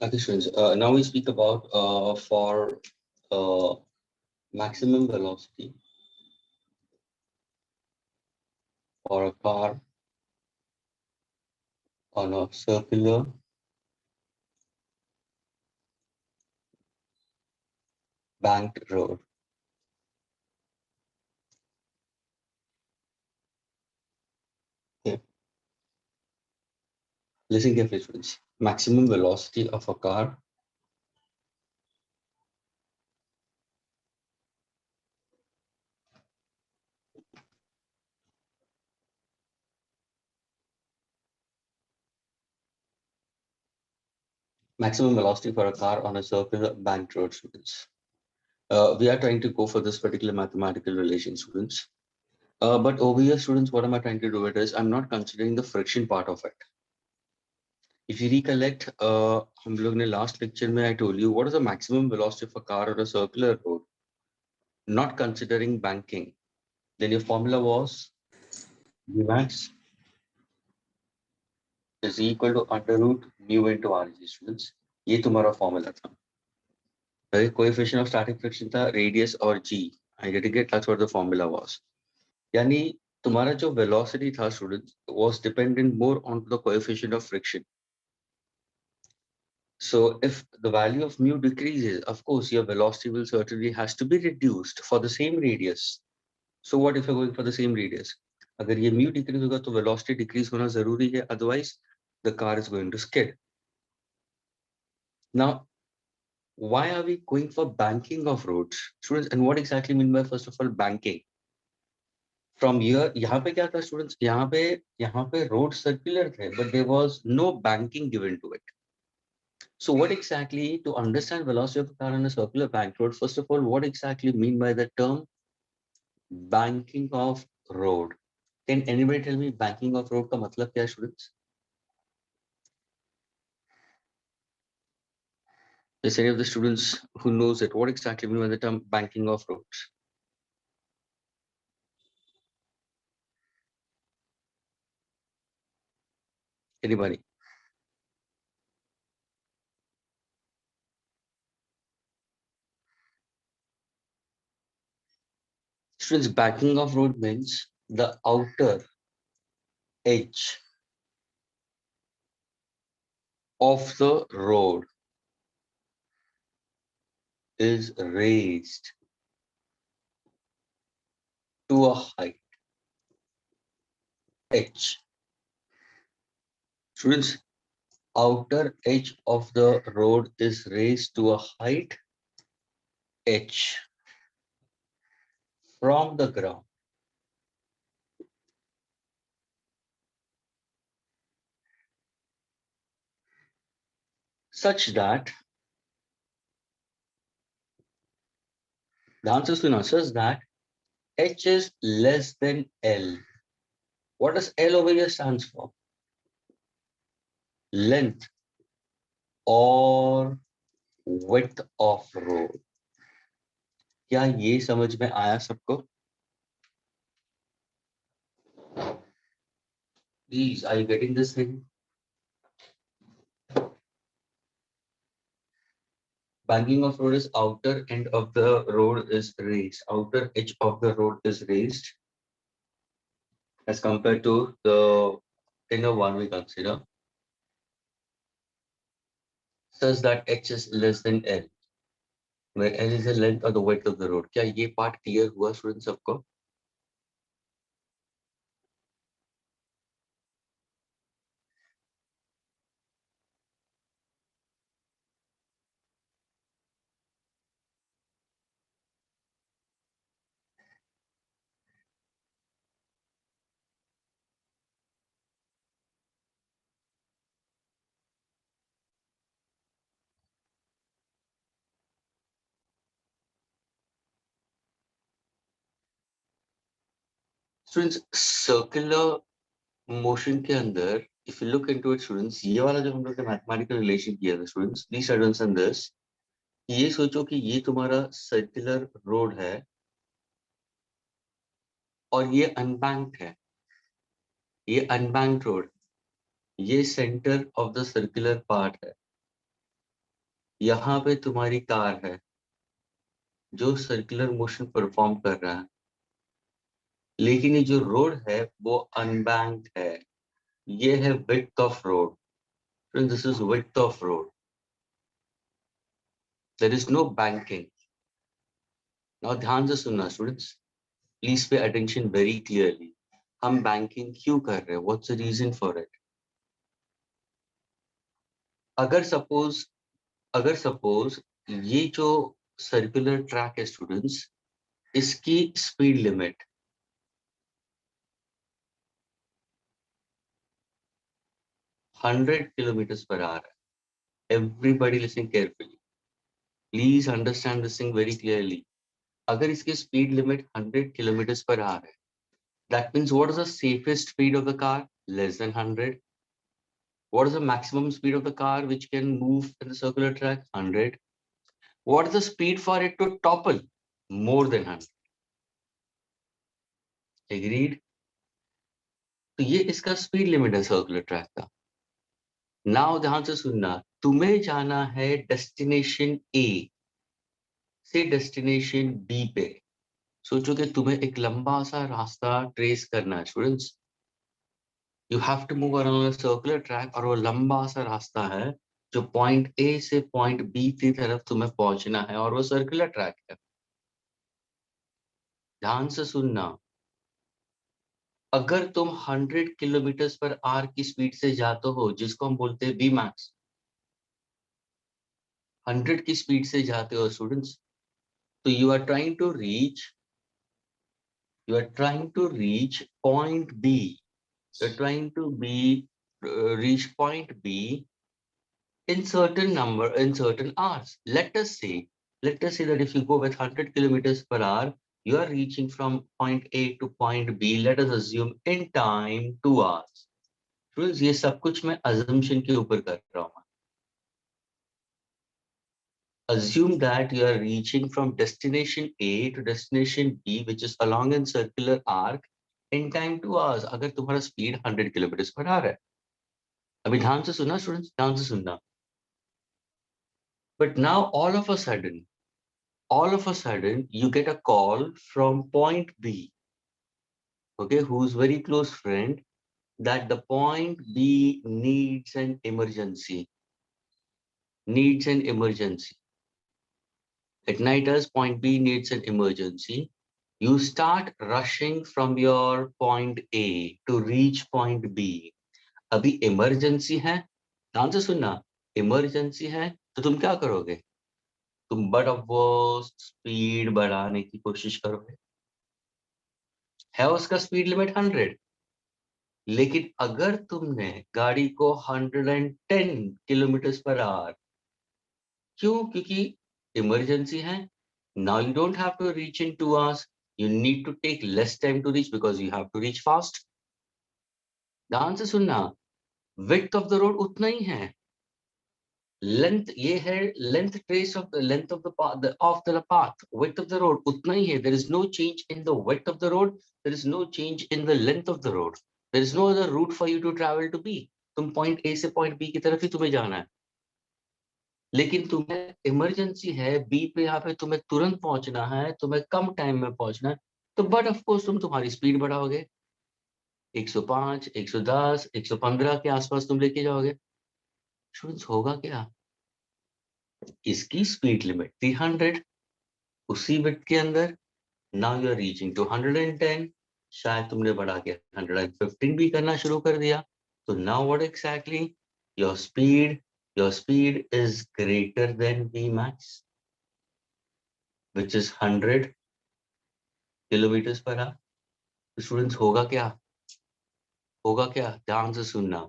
Okay, students. Now we speak about for uh, maximum velocity for a car on a circular banked road. Okay. Listen carefully, students. Maximum velocity of a car maximum velocity for a car on a circular banked road, students. We are trying to go for this particular mathematical relation, students. But over here, students, what am I trying to do it is I'm not considering the friction part of it. If you recollect, हम लोग ने last lecture में I told you what is the maximum velocity of a car on a circular road, not considering banking. Then your formula was Vmax is equal to under root mu into RG, students. ये तुम्हारा formula था. The coefficient of static friction था radius और G. I get it. That's what the formula was. यानी तुम्हारा जो velocity था, students, was dependent more on the coefficient of friction. So if the value of mu decreases, of course, your velocity will certainly has to be reduced for the same radius. So what if you're going for the same radius? अगर ये mu decrease होगा तो velocity decrease होना जरूरी है. Otherwise, the car is going to skid. Now, why are we going for banking of roads, students? And what exactly mean by first of all banking? From here, यहाँ पे क्या था, students? यहाँ पे road circular थे, but there was no banking given to it. So what exactly, to understand velocity of a car on a circular bank road, first of all, what exactly mean by the term banking of road? Can anybody tell me banking of road का मतलब क्या है, students? Is any of the students who knows it? What exactly mean by the term banking of roads? Anybody? Students, banking of road means the outer edge of the road is raised to a height h. Students, outer edge of the road is raised to a height h from the ground. Such that the answer to answers that h is less than L. What does L over here stands for? Length or width of road. क्या ये समझ में आया सबको? Please, are you getting this thing? Banking of road is outer end of the road is raised. Outer edge of the road is raised as compared to the inner one we consider. Such that h is less than L, where L is the length or the width of the road. क्या ये part clear हुआ students सबको? Students, circular motion के अंदर if you look into it students, ये वाला जो हम लोग ने मैथमेटिकल रिलेशन किया था स्टूडेंट्स, प्लीज अंडरस्टैंड दिस। ये सोचो कि ये तुम्हारा सर्कुलर रोड है और ये अनबैंक्ड है, ये अनबैंक्ड रोड, ये centre of the circular part है। यहाँ पे तुम्हारी कार है जो सर्कुलर मोशन परफॉर्म कर रहा है, लेकिन ये जो रोड है वो अनबैंक्ड है। ये है width of road, this is width of road, there is no banking. Now ध्यान से सुनना students, please pay attention very clearly. हम बैंकिंग क्यों कर रहे हैं, what's the reason for it? अगर सपोज अगर सपोज ये जो सर्कुलर ट्रैक है स्टूडेंट्स, इसकी speed limit 100 kilometre per hour है। Everybody listening carefully, please understand this thing very clearly. अगर इसकी speed limit 100 kilometre per hour है, that means what is the safest speed of the car? Less than 100. What is the maximum speed of the car which can move in the circular track? 100. What is the speed for it to topple? More than 100. Agreed? तो ये इसका speed limit है circular track का। Now ध्यान से सुनना, तुम्हें जाना है डेस्टिनेशन ए से डेस्टिनेशन बी पे। सोचो कि तुम्हें एक लंबा सा रास्ता ट्रेस करना है students. You have to move around circular track, और वो लंबा सा रास्ता है जो पॉइंट ए से पॉइंट बी की तरफ तुम्हें पहुंचना है, और वो सर्कुलर ट्रैक है। ध्यान से सुनना, अगर तुम 100 किलोमीटर पर आवर की स्पीड से जाते हो, जिसको हम बोलते हैं बी मैक्स, 100 की स्पीड से जाते हो स्टूडेंट्स, तो you are trying to reach point B, you are trying to B reach point B in certain hours. Let us say that if you go with 100 kilometers per hour, you are reaching from point A to point B, let us assume in time 2 hours. Friends, ये सब कुछ मैं assumption के ऊपर कर रहा हूँ। Assume that you are reaching from destination A to destination B, which is along a circular arc, in time 2 hours, अगर तुम्हारा speed 100 kilometers per hour है। अभी ध्यान से सुनना स्टूडेंट्स, ध्यान से सुनना। But now all of a sudden you get a call from point B, okay, who's very close friend, that the point B needs an emergency. At night, as point B needs an emergency, you start rushing from your point A to reach point B. अभी emergency है, ध्यान से सुनना, emergency है तो तुम क्या करोगे? तुम बट ऑफ स्पीड बढ़ाने की कोशिश करोगे। है उसका स्पीड लिमिट 100, लेकिन अगर तुमने गाड़ी को 110 किलोमीटर पर आवर, क्यों? क्योंकि इमरजेंसी है। Now you don't have to reach in 2 hours, you need to take less time to reach because you have to reach fast. ध्यान से सुनना, विड्थ ऑफ द रोड उतना ही है, लेंथ ये है, length trace of the length of the path, width of the road उतना ही है। There is no change in the width of the road, there is no change in the length of the road, there is no other route for you to travel to B. तुम point A से point B की तरफ ही तुम्हें जाना है, लेकिन तुम्हें emergency है बी पे, यहाँ पे तुम्हें तुरंत पहुंचना है, तुम्हें कम टाइम में पहुंचना है, तो बट ऑफ कोर्स तुम तुम्हारी स्पीड बढ़ाओगे, 105, 110, 115 के आसपास तुम लेके जाओगे। स्टूडेंट्स, होगा क्या? इसकी स्पीड लिमिट थी 100, उसी विड्थ के अंदर, now you are reaching to 110, शायद तुमने बढ़ा के 115 भी करना शुरू कर दिया, तो now what exactly, your speed your speed is greater than V max, which is 100 kilometre per our. Students, होगा क्या? ध्यान से सुनना,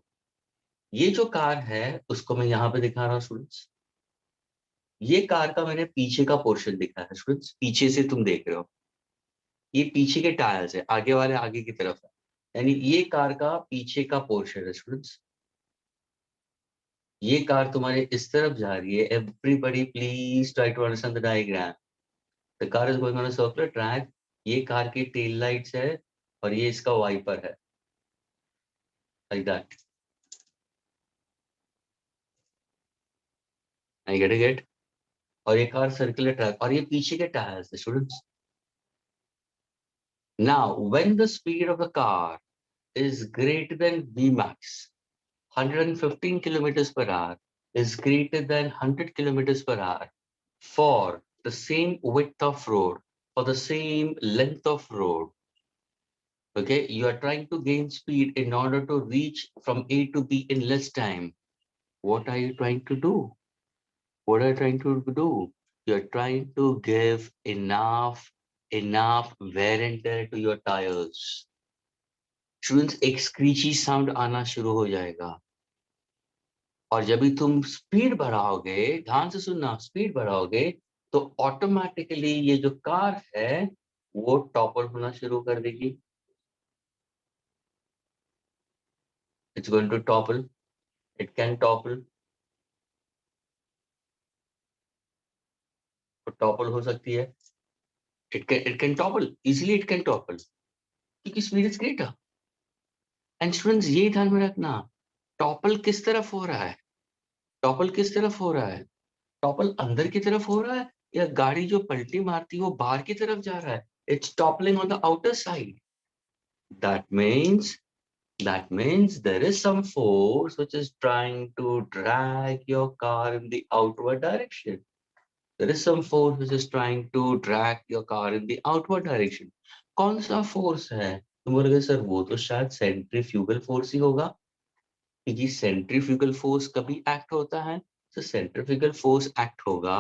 ये जो कार है उसको मैं यहाँ पे दिखा रहा हूँ स्टूडेंट्स। ये कार का मैंने पीछे का पोर्शन दिखा है स्टूडेंट्स, पीछे से तुम देख रहे हो, ये पीछे के टायर्स है, आगे वाले आगे की तरफ है, यानी ये कार का पीछे का पोर्शन है स्टूडेंट्स। ये कार तुम्हारे इस तरफ जा रही है, everybody please try to understand the diagram. The car is going on a circular track, ये कार की टेल लाइट्स है और ये इसका वाइपर है, like that. I get it? और ये कार सर्कुलर ट्रैक और ये पीछे के टायर्स है students. Now when the speed of the car is greater than Vmax, 115 kilometers per hour is greater than 100 kilometers per hour for the same width of road, for the same length of road. Okay, you are trying to gain speed in order to reach from A to B in less time. What are you trying to do? What are you trying to do? You're trying to give enough wear and tear to your tires. Students, एक screechy sound आना शुरू हो जाएगा और जब भी तुम speed बढ़ाओगे, ध्यान से सुनना, स्पीड बढ़ाओगे तो ऑटोमेटिकली ये जो कार है वो टॉपल होना शुरू कर देगी। It's going to topple, it can topple, तो टॉपल हो सकती है, it can topple easily, it can topple क्योंकि speed is greater. And students ये ध्यान में रखना, टॉपल किस तरफ हो रहा है, टॉपल किस तरफ हो रहा है, टॉपल अंदर की तरफ हो रहा है या गाड़ी जो पलटी मारती है वो बाहर की तरफ जा रहा है? It's toppling on the outer side. That means That means there is some force which is trying to drag your car in the outward direction. There is some force which is trying to drag your car in the outward direction. कौन सा force है? तुम बोलोगे sir वो तो शायद centrifugal force ही होगा, क्योंकि सेंट्रीफ्यूगल फोर्स कभी एक्ट होता है, तो सेंट्रीफ्यूगल फोर्स एक्ट होगा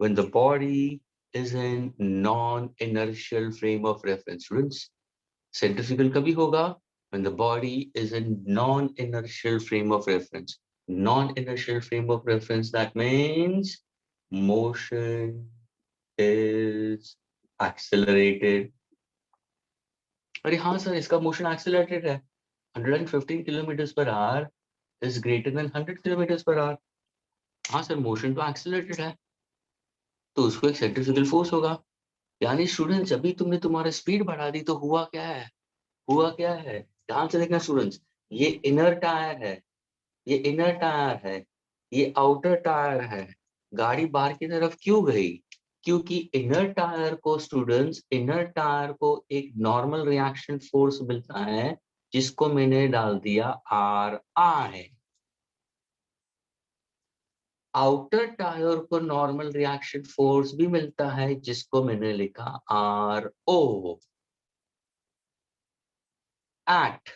when the body is in non-inertial frame of reference. Students, centrifugal कभी होगा when the body is in non-inertial frame of reference. Non-inertial frame of reference, that means motion is accelerated. अरे हाँ sir, इसका motion accelerated है, 115 kilometre per our is greater than 100 kilometre per our. हाँ sir, motion तो accelerated है, तो उसको एक सेंट्रीफ्यूगल फोर्स होगा। यानी स्टूडेंट्स, जब भी तुमने तुम्हारा स्पीड बढ़ा दी तो हुआ क्या है, हुआ क्या है, ध्यान से देखना स्टूडेंट्स। ये इनर टायर है, ये इनर टायर है, ये आउटर टायर है। गाड़ी बाहर की तरफ क्यों गई? क्योंकि इनर टायर को स्टूडेंट्स, इनर टायर को एक नॉर्मल रिएक्शन फोर्स मिलता है जिसको मैंने डाल दिया आर आई। आउटर टायर को नॉर्मल रिएक्शन फोर्स भी मिलता है जिसको मैंने लिखा R O. At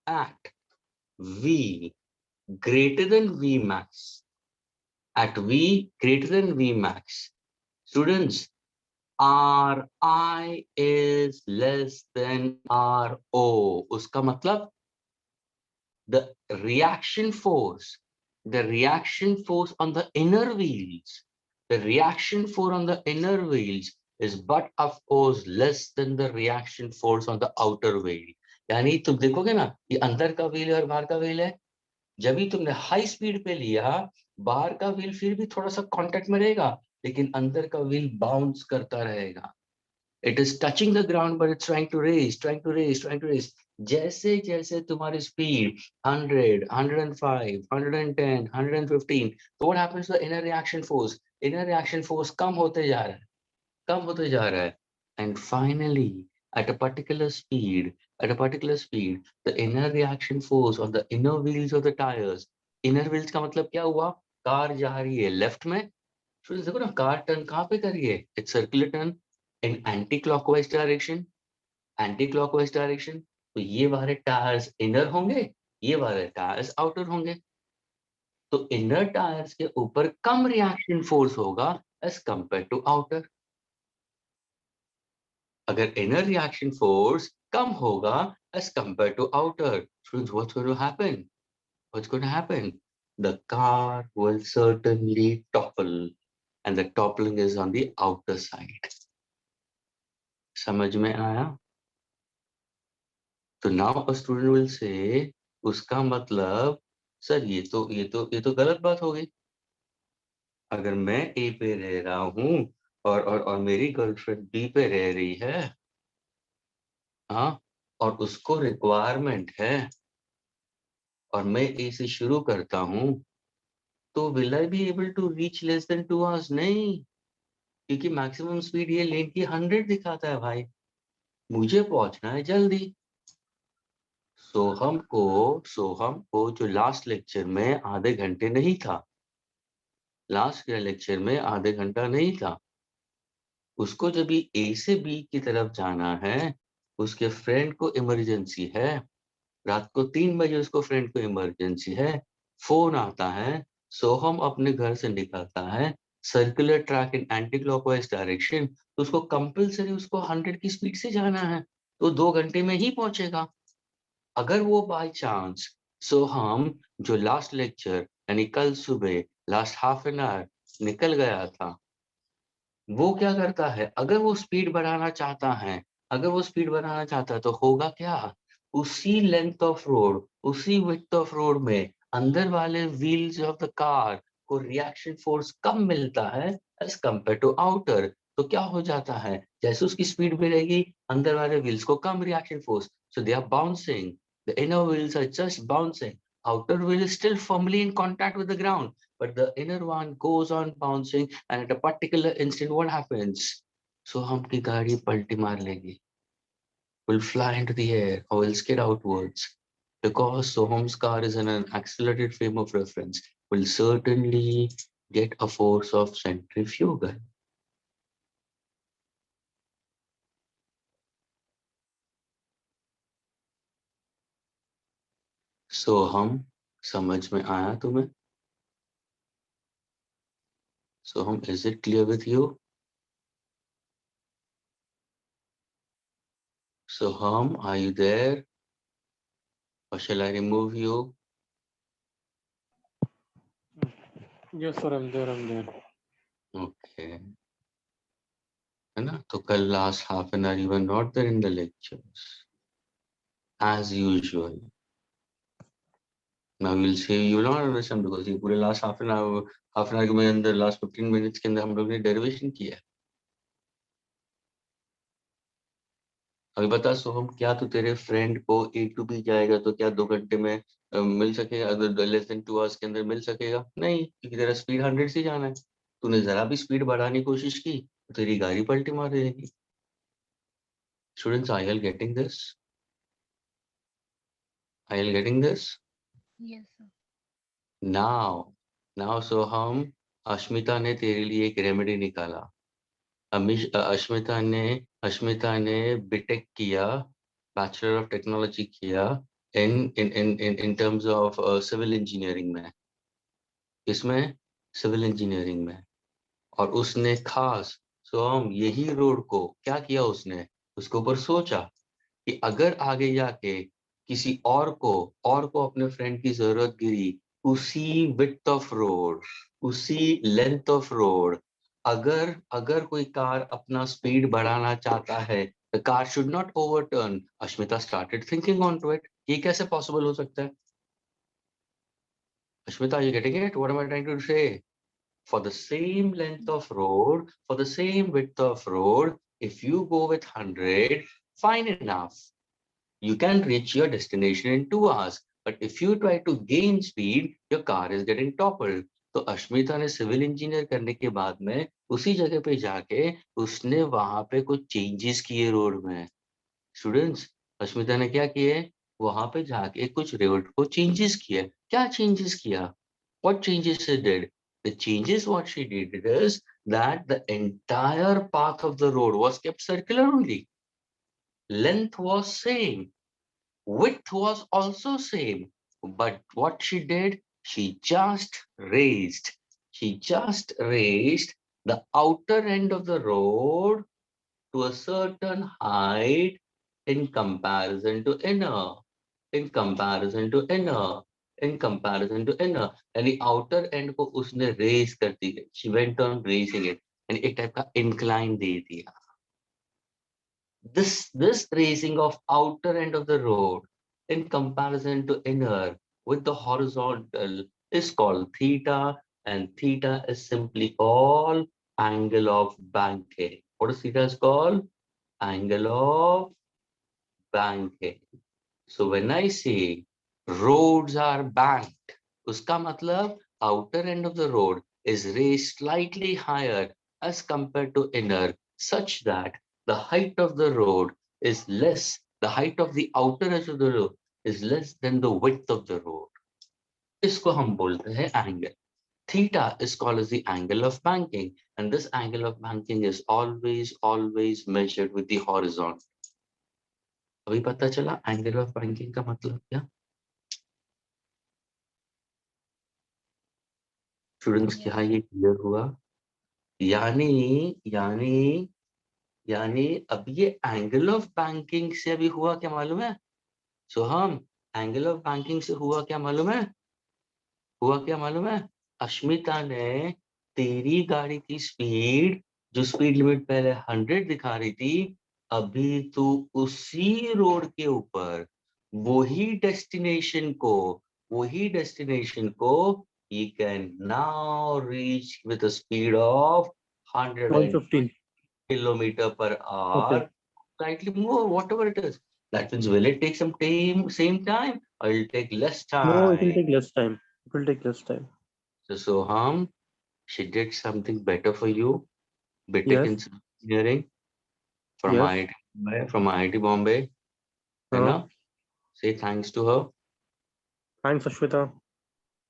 at V greater than Vmax, at V greater than Vmax, students, Ri is less than Ro. उसका मतलब the reaction force, the reaction force on the inner wheels, the reaction force on the inner wheels is but of course less than the reaction force on the outer wheel. यानी तुम देखोगे ना, ये अंदर का wheel है और बाहर का व्हील है। जब भी तुमने हाई स्पीड पे लिया, बाहर का व्हील फिर भी थोड़ा सा कांटेक्ट में रहेगा, लेकिन अंदर का व्हील बाउंस करता रहेगा। It is touching the ground but it's trying to raise, trying to raise, trying to raise. जैसे जैसे तुम्हारी स्पीड 100, 105, 110, 115, तो what happens to the inner reaction force? Inner reaction force कम होते जा रहा है, कम होते जा रहा है। And finally at a particular speed, at a particular speed, the inner reaction force on the inner wheels of the tires, inner wheels का मतलब क्या हुआ? कार जा रही है लेफ्ट में, तो देखो ना, कार टर्न कहाँ पे कर रही है? It's circular turn in anti clockwise direction, anti clockwise direction. तो ये वाले टायर्स इनर होंगे, ये वाले टायर्स आउटर होंगे। तो इनर टायर्स के ऊपर कम रिएक्शन फोर्स होगा एज कंपेयर टू आउटर। अगर इनर रिएक्शन फोर्स कम होगा as compare to outer, what's going to happen? What's going to happen? The car will certainly topple, and the toppling is on the outer side. समझ में आया? तो now a student will say, उसका मतलब sir ये तो गलत बात हो गई। अगर मैं ए पे रह रहा हूँ और मेरी गर्लफ्रेंड बी पे रह रही है, हाँ, और उसको रिक्वायरमेंट है और मैं ए से शुरू करता हूँ, तो will I be able to reach less than 2 hours? नहीं, क्योंकि मैक्सिमम स्पीड ये लेन की 100 दिखाता है भाई, मुझे पहुंचना है जल्दी। सोहम को जो लास्ट लेक्चर में आधे घंटे नहीं था, लास्ट लेक्चर में आधे घंटा नहीं था, उसको जब भी ए से बी की तरफ जाना है, उसके फ्रेंड को इमरजेंसी है, रात को 3 बजे उसको फ्रेंड को इमरजेंसी है, फोन आता है, सोहम अपने घर से निकलता है, सर्कुलर ट्रैक इन एंटी क्लॉकवाइज डायरेक्शन, तो उसको कंपलसरी उसको 100 की स्पीड से जाना है, तो 2 घंटे में ही पहुंचेगा। अगर वो बाय चांस सोहम जो लास्ट लेक्चर यानी कल सुबह लास्ट हाफ एन आवर निकल गया था, वो क्या करता है, अगर वो स्पीड बढ़ाना चाहता है, अगर वो स्पीड बढ़ाना चाहता है तो होगा क्या, उसी लेंथ ऑफ रोड, उसी विड्थ ऑफ रोड में अंदर वाले व्हील्स ऑफ द कार को रिएक्शन फोर्स कम मिलता है एज कंपेयर टू आउटर। तो क्या हो जाता है, जैसे उसकी स्पीड बढ़ेगी, अंदर वाले व्हील्स को कम reaction force, so they are bouncing, the inner wheels are just bouncing, outer wheel is still firmly in contact with the ground, but the inner one goes on bouncing, and at a particular instant what happens, so हम की गाड़ी पलटी मार लेगी, will fly into the air or will skid outwards, because Soham's car is in an accelerated frame of reference, will certainly get a force of centrifugal. सोहम, समझ में आया तुम्हें? सोहम, is it clear with you? Soham, are you there? Or shall I remove you? Yes, sir, I'm there, I'm there. Okay. है ना, तो कल last half an hour you were not there in the lectures as usual. Now will say you will not understand because ये पूरे last half an our के अंदर last 15 minutes के अंदर हम लोग ने डेरिवेशन किया है। अभी बता सोहम, क्या तू तेरे फ्रेंड को ए टू बी जाएगा तो क्या 2 घंटे में मिल सकेगा? अगर लेस देन 2 hours के अंदर मिल सकेगा? नहीं, क्योंकि तेरा स्पीड 100 से जाना है। तूने जरा भी स्पीड बढ़ाने की कोशिश की तो तेरी गाड़ी पलटी मार देगी। Students, are you getting this? Are you getting this? Yes, sir. Now Soham, Ashmita ने तेरे लिए एक रेमेडी निकाला। अश्मिता ने बीटेक किया, बैचलर ऑफ टेक्नोलॉजी किया in in in in in terms of civil engineering में। इसमें सिविल इंजीनियरिंग में। और उसने खास सोहम यही रोड को क्या किया, उसने उसके ऊपर सोचा कि अगर आगे जाके किसी और को अपने फ्रेंड की जरूरत गिरी, उसी विड्थ ऑफ रोड, उसी लेंथ ऑफ रोड, अगर अगर कोई कार अपना स्पीड बढ़ाना चाहता है, the car should not overturn. Ashmita started thinking on to it, ये कैसे पॉसिबल हो सकता है? Ashmita, you getting it what am I trying to say? For the same length of road, for the same width of road, if you go with 100, fine enough, you can reach your destination in 2 hours. But if you try to gain speed, your car is getting toppled. तो अश्मिता ने civil engineer करने के बाद में उसी जगह पे जाके उसने वहां पे कुछ चेंजेस किए रोड में। स्टूडेंट्स, अश्मिता ने क्या किए, वहां पे जाके कुछ रोड को चेंजेस किया। क्या चेंजेस किया? What changes she did? The changes what she did is that the entire path of the road was kept circular only. Length was same, width was also same, but what she did, she just raised the outer end of the road to a certain height in comparison to inner, in comparison to inner, in comparison to inner, यानी outer end को उसने raise कर दी है, she went on raising it, यानी एक type का incline दे दिया। This raising of outer end of the road in comparison to inner with the horizontal is called theta, and theta is simply called angle of banking. What is theta is called? Angle of banking. So when I say roads are banked, uska matlab outer end of the road is raised slightly higher as compared to inner, such that the height of the road is less, the height of the outer edge of the road is less than the width of the road. इसको हम बोलते हैं angle. Theta is called as the angle of banking, and this angle of banking is always measured with the horizontal. अभी पता चला angle of banking का मतलब क्या? स्टूडेंट्स क्या ये क्लियर हुआ? यानी यानी यानी अब ये एंगल ऑफ बैंकिंग से अभी हुआ क्या मालूम है? सो हम एंगल ऑफ बैंकिंग से हुआ क्या मालूम है? हुआ क्या मालूम है? अश्मिता ने तेरी गाड़ी की स्पीड, जो स्पीड लिमिट पहले 100 दिखा रही थी, अभी तो उसी रोड के ऊपर वही डेस्टिनेशन को you can now reach with a speed of 120 115. kilometer per Okay. hour, slightly more, whatever it is. That means will it take same time, or will it take less No, it will time? take less time. It will take less time. So Soham, she did something better for you. BTech Yes. in engineering from Yes. IIT Bombay, है Uh, ना? Say thanks to her. thanks, Ashwita.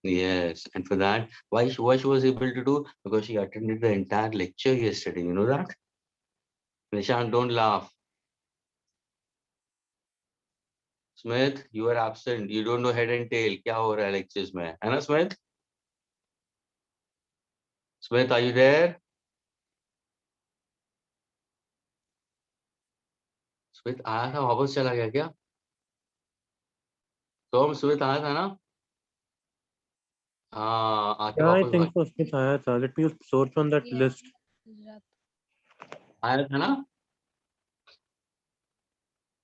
Yes, and for that, why she was able to do? Because she attended the entire lecture yesterday. You know that? Nishant, don't laugh. Smith, you are absent. You don't know head and tail. क्या हो रहा है lectures में? है ना Smith? Smith, are you there? Smith आया था वापस चला गया क्या? तो हम Smith आया था ना? हाँ, आके Yeah, I वापस think so. Smith आया था. Let me search on that list. आया था ना?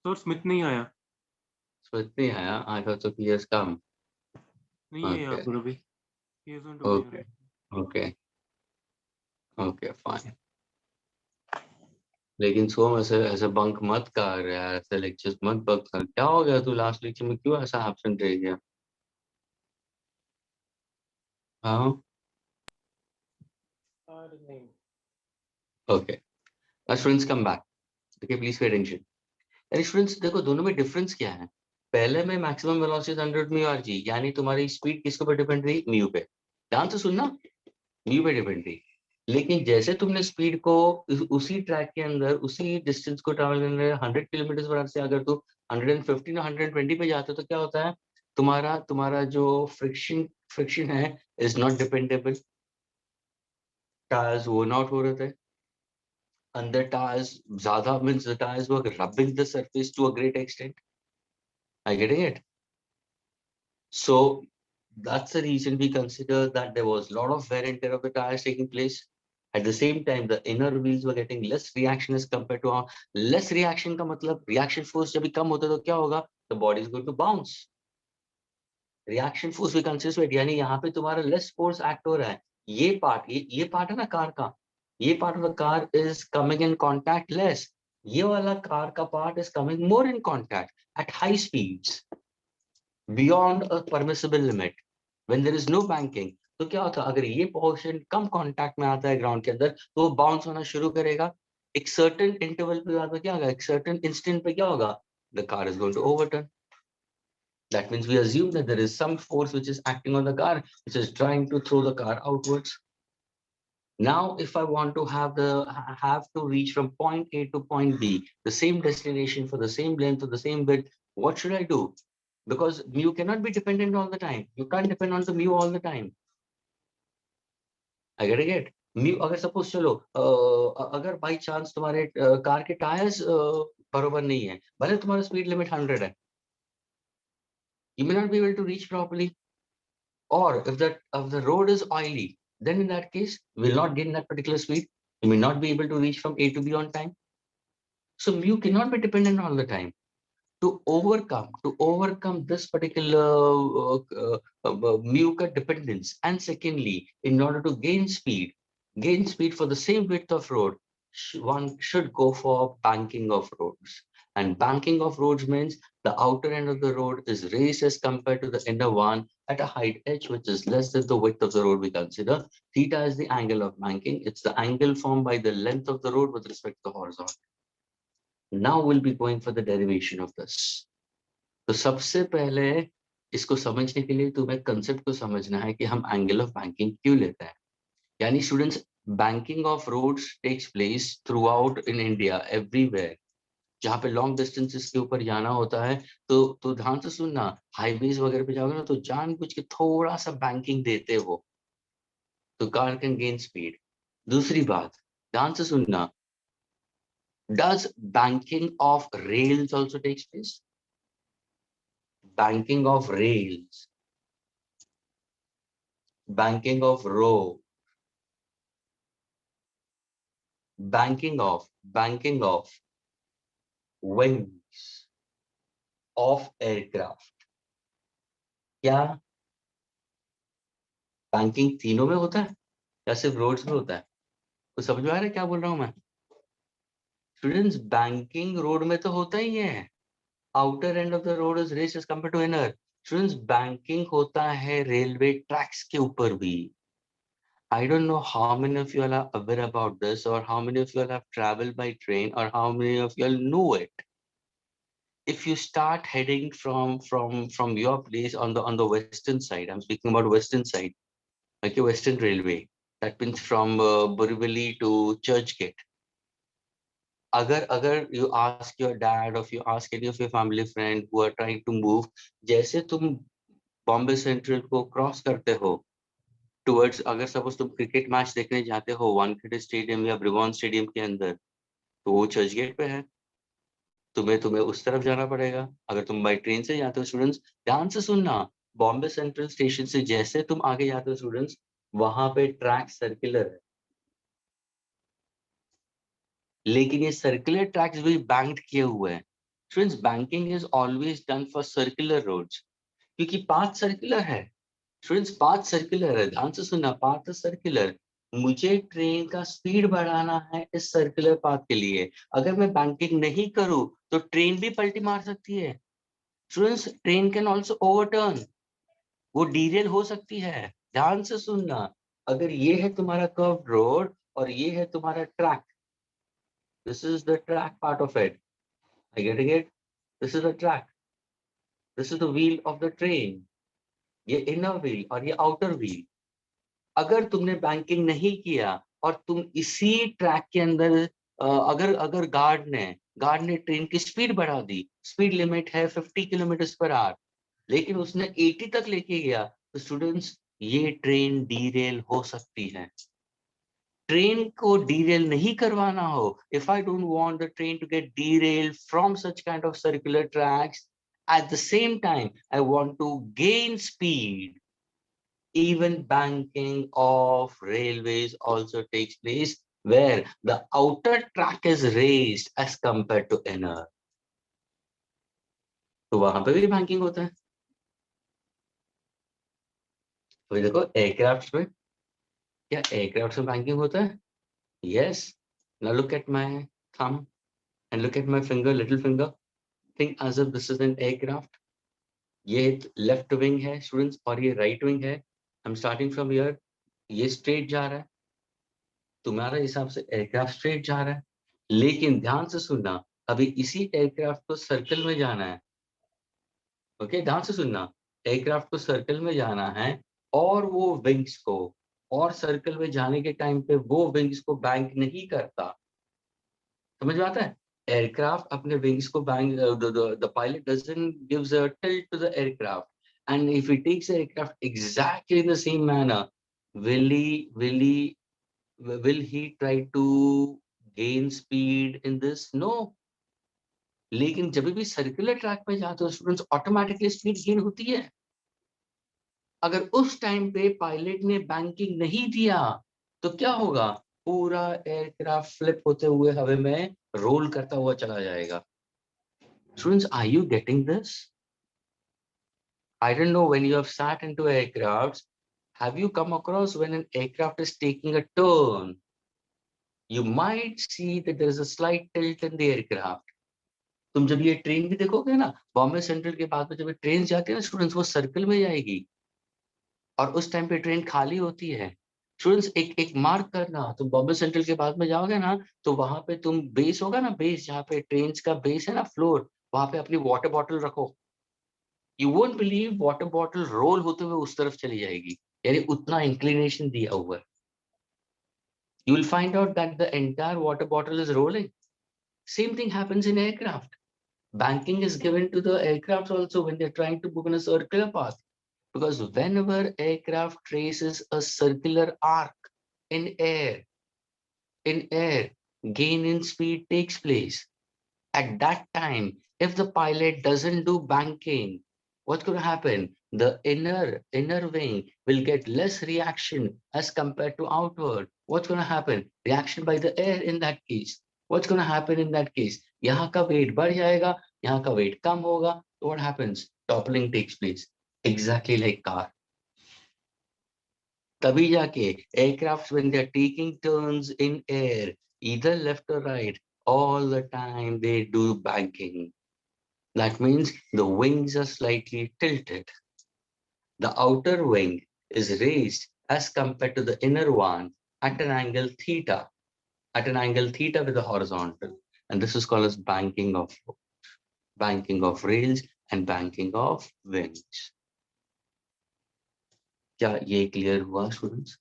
So Smith नहीं आया. Smith नहीं आया. I thought so he has come. नहीं है यहाँ Okay, पर अभी. He isn't over okay, here. okay, okay, fine. लेकिन सोम ऐसे बंक मत कर यार, ऐसे लेक्चर्स मत बंक कर. क्या हो गया तू लास्ट लेक्चर में क्यों ऐसा एब्सेंट रह गया? हाँ, okay. Students come back. Okay, please pay attention. यानी स्टूडेंट्स देखो दोनों में डिफरेंस क्या है. पहले में maximum velocity 100 mu R G, यानी तुम्हारी स्पीड किसके ऊपर डिपेंड रही? म्यू पे. ध्यान से सुनना, म्यू पे डिपेंड रही. लेकिन जैसे तुमने स्पीड को उसी ट्रैक के अंदर उसी डिस्टेंस को ट्रैवल करने 100 किलोमीटर पर आवर से अगर तू 115 या 120 पे जाते हो तो क्या होता है? तुम्हारा तुम्हारा जो फ्रिक्शन है इज नॉट डिपेंडेबल. टायर्स वो नॉट हो रहे थे अंदर. टायर्स ज्यादा means the tyres were rubbing the surface to a great extent. I getting it? So that's the reason we consider that there was a lot of wear and tear of the tires taking place. At the same time, the inner wheels were getting less reaction as compared to our less reaction. का मतलब reaction force जब भी कम होता है तो क्या होगा? The body is going to bounce. Reaction force भी consists with, यानी यहाँ पे तुम्हारा less force act हो रहा है. ये part है ना कार का. ये part of the car is coming in contact less. ये वाला कार का part is coming more in contact at high speeds beyond a permissible limit. When there is no banking, तो क्या होता है? अगर ये पोर्शन कम कांटेक्ट में आता है ग्राउंड के अंदर तो वो बाउंस होना शुरू करेगा. एक सर्टेन इंटरवल पे बाद में क्या होगा? एक सर्टेन इंस्टेंट पे क्या होगा? The car is going to overturn. That means we assume that there is some force which is acting on the car, which is trying to throw the car outwards. Now, if I want to have to reach from point A to point B, the same destination for the same length or the same width, what should I do? Because mu cannot be dependent all the time. You can't depend on the mu all the time. I get it. mu अगर suppose चलो अगर by chance तुम्हारे car के tyres बरोबर नहीं है, भले तुम्हारा स्पीड लिमिट 100 है, you may not be able to reach properly. Or if the road is oily, then in that case, you will not gain that particular speed. You may not be able to reach from A to B on time. So mu cannot be dependent all the time. to overcome this particular mu dependence. And secondly, in order to gain speed for the same width of road, one should go for banking of roads. And banking of roads means the outer end of the road is raised as compared to the inner one at a height h which is less than the width of the road. We consider theta is the angle of banking. It's the angle formed by the length of the road with respect to the horizontal. Now we'll be going for the derivation of this. तो सबसे पहले इसको समझने के लिए तुम्हें concept को समझना है कि हम एंगल ऑफ बैंकिंग क्यों लेते हैं. यानी students, banking of roads takes place throughout in India everywhere. जहाँ पे लॉन्ग डिस्टेंसेस के ऊपर जाना होता है तो ध्यान से सुनना, हाईवेज वगैरह पे जाओगे ना तो जानबूझ के थोड़ा सा बैंकिंग देते हो तो कार कैन गेन स्पीड. दूसरी बात ध्यान से सुनना, does banking of rails also takes place? Banking of rails, banking of road, banking of wings of aircraft. क्या बैंकिंग तीनों में होता है या सिर्फ रोड्स में होता है? तो समझ में आ रहा है क्या बोल रहा हूं मैं? स्टूडेंट्स, बैंकिंग रोड में तो होता ही है. Outer end of the road is raised as compare to inner. Students, banking होता है रेलवे ट्रैक्स के ऊपर भी. I don't know how many of you all are aware about this, or how many of you all have traveled by train, or how many of you all know it. If you start heading from your place on the western side, I'm speaking about western side, okay, Western Railway. That means from Borivali to Churchgate. अगर you ask your dad or if you ask any of your family friend who are trying to move, जैसे तुम Bombay central को cross करते हो towards, अगर suppose तुम cricket match देखने जाते हो वानखेड़े स्टेडियम या ब्रिवॉन स्टेडियम के अंदर, तो वो चर्च गेट पे है. तुम्हें उस तरफ जाना पड़ेगा. अगर तुम बाई ट्रेन से जाते हो स्टूडेंट्स, ध्यान से सुनना, बॉम्बे सेंट्रल स्टेशन से जैसे तुम आगे जाते हो स्टूडेंट्स, वहां पे ट्रैक सर्कुलर है. लेकिन ये सर्कुलर ट्रैक्स भी बैंक्ड किए हुए हैं. Students, banking is always done for circular roads क्योंकि पाथ सर्कुलर है. स्टूडेंट्स, पाथ सर्कुलर है, ध्यान से सुनना, पाथ सर्कुलर. मुझे ट्रेन का स्पीड बढ़ाना है इस सर्कुलर पाथ के लिए. अगर मैं बैंकिंग नहीं करूं तो ट्रेन भी पलटी मार सकती है. Students, train can also overturn, वो डीरेल हो सकती है. ध्यान से सुनना, अगर ये है तुम्हारा कर्व रोड और ये है तुम्हारा track, this is the track part of it. I getting it? This is the track, this is the wheel of the train. ये इनर व्हील और ये आउटर व्हील. अगर तुमने बैंकिंग नहीं किया और तुम इसी ट्रैक के अंदर अगर अगर गार्ड ने ट्रेन की स्पीड बढ़ा दी, स्पीड लिमिट है 50 किलोमीटर पर आवर, लेकिन उसने 80 तक लेके गया, तो स्टूडेंट्स ये ट्रेन डीरेल हो सकती है. ट्रेन को डीरेल नहीं करवाना हो, if I don't want the train to get derail from such kind of circular tracks, at the same time I want to gain speed, even banking of railways also takes place where the outer track is raised as compared to inner. तो वहां पे भी banking होता है. तो देखो aircraft में, क्या एयरक्राफ्ट में बैंकिंग होता है? Yes. Now look at my thumb and look at my finger, little finger. Think as if this is an aircraft. ये लेफ्ट विंग है स्टूडेंट्स और ये राइट विंग है. I am starting from here. ये straight जा रहा है, तुम्हारे हिसाब से एयरक्राफ्ट स्ट्रेट जा रहा है. लेकिन ध्यान से सुनना, अभी इसी एयरक्राफ्ट को सर्कल में जाना है. ओके, ध्यान से सुनना, एयरक्राफ्ट को सर्कल में जाना है और वो विंग्स को, और सर्कल में जाने के टाइम पे वो विंग्स को बैंक नहीं करता. समझ में आता है? एयरक्राफ्ट अपने विंग्स को bank, the pilot doesn't gives a tilt to the aircraft, and if he takes aircraft exactly in the same manner, will he will he will he try to gain speed in this? No. लेकिन जब भी circular track पे जाते हो students, automatically speed gain होती है. अगर उस टाइम पे पायलट ने बैंकिंग नहीं दिया तो क्या होगा? पूरा एयरक्राफ्ट फ्लिप होते हुए हवा में रोल करता हुआ चला जाएगा. Students, are you getting this? I don't know, when you have sat into aircrafts, have you come across when an aircraft is taking a turn? You might see that there is a slight tilt in the aircraft. तुम जब ये train भी देखोगे ना, Bombay central के बाद में जब ट्रेन जाती है ना स्टूडेंट्स, वो सर्कल में जाएगी और उस टाइम पे ट्रेन खाली होती है। स्टूडेंट्स एक एक मार्क करना, तुम बॉम्बे सेंट्रल के बाद में जाओगे ना, तो वहां पे तुम बेस होगा ना, बेस जहाँ पे ट्रेन का बेस है ना, फ्लोर, वहां पे अपनी वाटर बॉटल रखो। You won't believe, water bottle roll होते हुए उस तरफ चली जाएगी, यानी उतना इंक्लिनेशन दिया हुआ है। You will find out that the entire water bottle is rolling. Same thing happens in aircraft. Banking is given to the aircraft also when they're trying to move in a circular path. Because whenever aircraft traces a circular arc in air, gain in speed takes place. At that time, if the pilot doesn't do banking, what's going to happen? The inner wing will get less reaction as compared to outward. What's going to happen? Reaction by the air in that case. What's going to happen in that case? यहाँ का weight बढ़ जाएगा, यहाँ का weight कम होगा. So what happens? Toppling takes place. Exactly like car. तभी जाके aircrafts, when they're taking turns in air, either left or right, all the time they do banking. That means the wings are slightly tilted. The outer wing is raised as compared to the inner one at an angle theta, with the horizontal. And this is called as banking of rails and banking of wings. क्या ये clear हुआ students?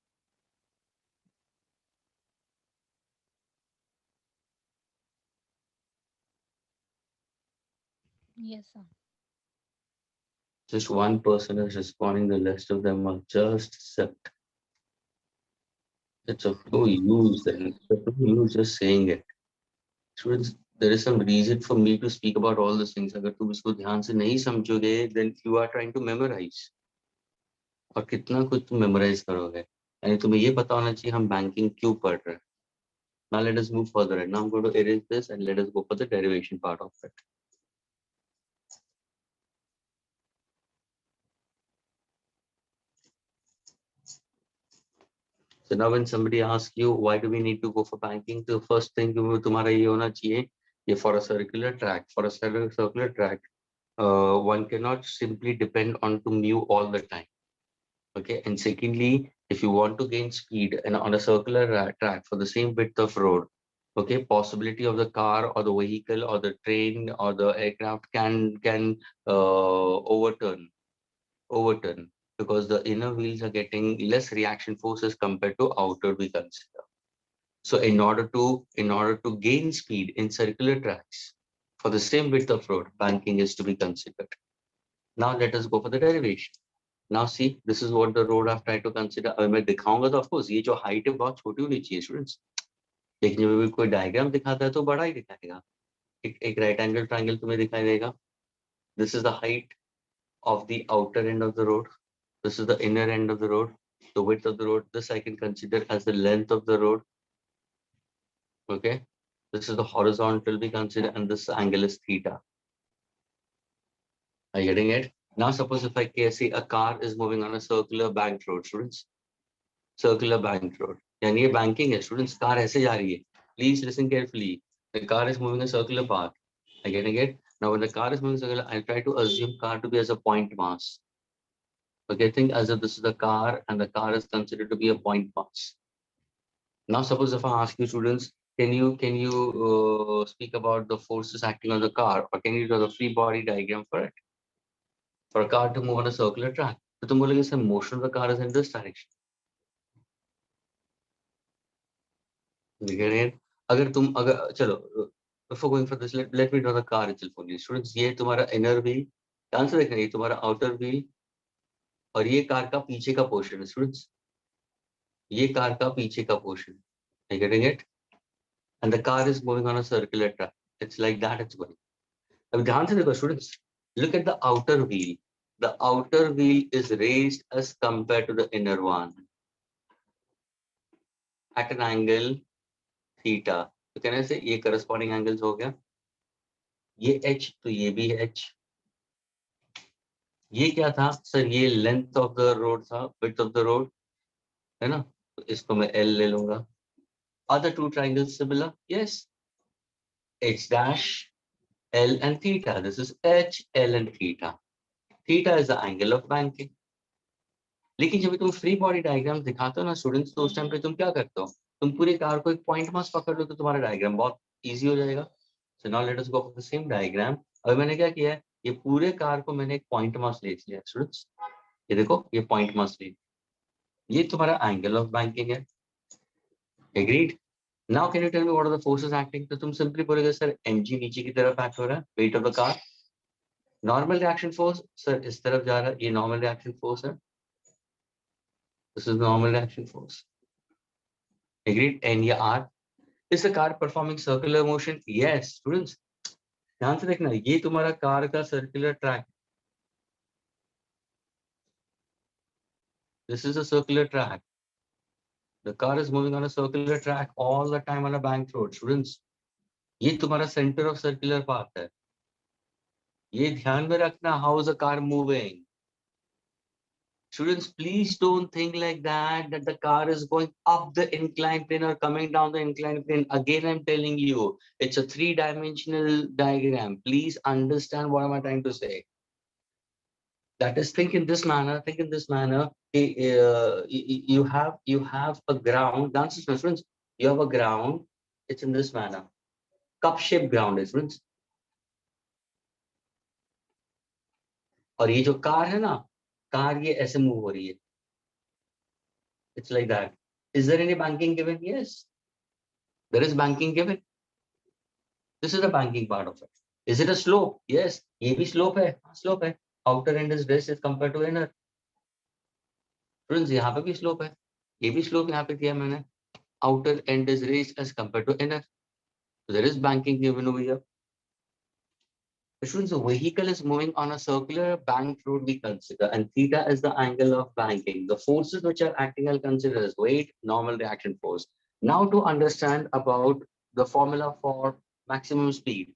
Yes, sir. Just one person is responding, the rest of them are just accept. It's of no use then. It's of no use just saying it. Students, there is some reason for me to speak about all these things. अगर तुम इसको ध्यान से नहीं समझोगे, then you are trying to memorize. और कितना कुछ तुम memorize करोगे? यानी तुम्हें ये पता होना चाहिए हम banking क्यों पढ़ रहे हैं. Now let us move further. And now I'm going to erase this and let us go for the derivation part of it. So now when somebody asks you why do we need to go for banking, the first thing तुम्हारा ये होना चाहिए, ये for a circular track, one cannot simply depend on to mu all the time. Okay, and secondly, if you want to gain speed and on a circular track for the same width of road, okay, possibility of the car or the vehicle or the train or the aircraft can overturn because the inner wheels are getting less reaction forces compared to outer, we consider. So in order to gain speed in circular tracks for the same width of road, banking is to be considered. Now let us go for the derivation. Now see, this is what the road I've tried to consider. अगर मैं दिखाऊंगा तो of course ये जो height है बहुत छोटी होनी चाहिए students. लेकिन जब भी कोई diagram दिखाता है तो बड़ा ही दिखाएगा. एक right angle triangle तुम्हें दिखाई देगा. This is the height of the outer end of the road. This is the inner end of the road. The width of the road. This I can consider as the length of the road. Okay. This is the horizontal we consider, and this angle is theta. Are you getting it? Now suppose if I say a car is moving on a circular banked road, students. Circular banked road. यानी ये banking है, students. Car ऐसे जा रही है. Please listen carefully. The car is moving a circular path. Are you getting it? Now when the car is moving circular, I try to assume car to be as a point mass. Okay, think as if this is the car and the car is considered to be a point mass. Now suppose if I ask you students, can you speak about the forces acting on the car, or can you draw the free body diagram for it? For a car to move on a circular track, तो तुम बोलोगे sir, motion of the car is in this direction. You get it? अगर चलो, before going for this, let me draw the car itself for you. Students, ये तुम्हारा inner wheel, ध्यान से देखना, ये तुम्हारा outer wheel, और ये कार का पीछे का portion है students. ये कार का पीछे का portion. Are you getting it? And the car is moving on a circular track. It's like that it's going. अब ध्यान से देखो students, look at the outer wheel. The outer wheel is raised as compared to the inner one at an angle theta. So can I say ये corresponding angles हो गया? ये h तो ये भी h। ये क्या था सर? ये लेंथ ऑफ द रोड था, विड्थ ऑफ द रोड, है ना? तो इसको मैं l ले लूंगा। Are the two triangles similar? Yes. H dash, L and theta. This is H, L and theta. Theta is the angle of banking. लेकिन जब तुम फ्री बॉडी डायग्राम दिखाते हो ना स्टूडेंट्स, तो उस टाइम पे तुम क्या करते हो? तुम पूरी कार को एक पॉइंट मास पकड़ लो तो तुम्हारा डायग्राम बहुत इजी हो जाएगा। So now let us go for the same diagram. अभी मैंने क्या किया है, ये पूरे कार को मैंने एक पॉइंट मास ले लिया स्टूडेंट्स। ये देखो, ये पॉइंट मास ले, ये तुम्हारा एंगल ऑफ बैंकिंग है। Agreed? Now can you tell me what are the forces acting? तो तुम सिंपली बोलोगे सर mg नीचे की तरफ एक्ट हो रहा है, weight of the car. Normal reaction force sir इस तरफ जा रहा है, ये नॉर्मल रिएक्शन फोर्स है। This is normal reaction force. Agreed? And ये r is the car performing circular motion? Yes students, ध्यान से देखना, ये तुम्हारा कार का circular track, this is a circular track. The car is moving on a circular track all the time on a bank road students. ये तुम्हारा center of circular path है। ये ध्यान में रखना, how is the car moving? Students, please don't think like that, that the car is going up the inclined plane or coming down the inclined plane. Again, I'm telling you, it's a three-dimensional diagram. Please understand what am I trying to say. That is, think in this manner, think in this manner. You have a ground, dance friends, you have a ground, it's in this manner. Cup-shaped ground is, friends. और ये जो car है ना, car ये ऐसे move हो रही है। It's like that. Is there any banking given? Yes, there is banking given. This is the banking part of it. Is it a slope? Yes, ये भी slope है, slope है. Outer end is raised as compared to inner. Friends, यहाँ पे भी slope है, ये भी slope यहाँ पे दिया मैंने. Outer end is raised as compared to inner. So there is banking given over here. Students, the vehicle is moving on a circular bank road we consider, and theta is the angle of banking. The forces which are acting I'll consider as weight, normal reaction force. Now to understand about the formula for maximum speed.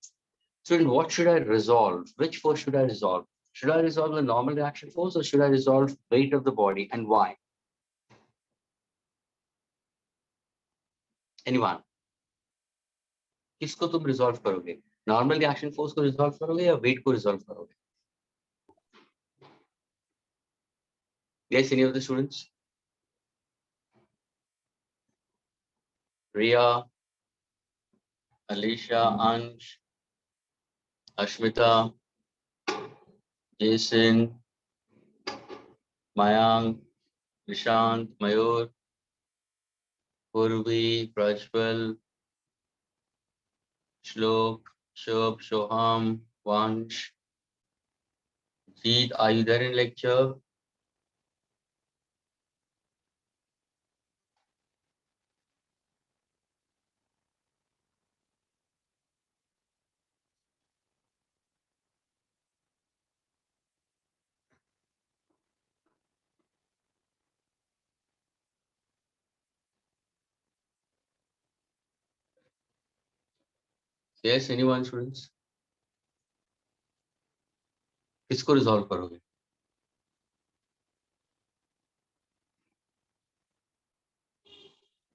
So what should I resolve? Which force should I resolve? Should I resolve the normal reaction force or should I resolve weight of the body, and why? Anyone? किसको तुम resolve करोगे? Normal reaction force को resolve करोगे या wait को resolve करोगे? Yes, any of the students? Riya, Alicia, Ansh, Ashmita, Jason, Mayank, Nishant, Mayur, Purvi, Prajwal, Shlok, Shubh, Shoham, Vansh, Jeet, are you there in lecture? Yes, anyone students? किसको resolve करोगे?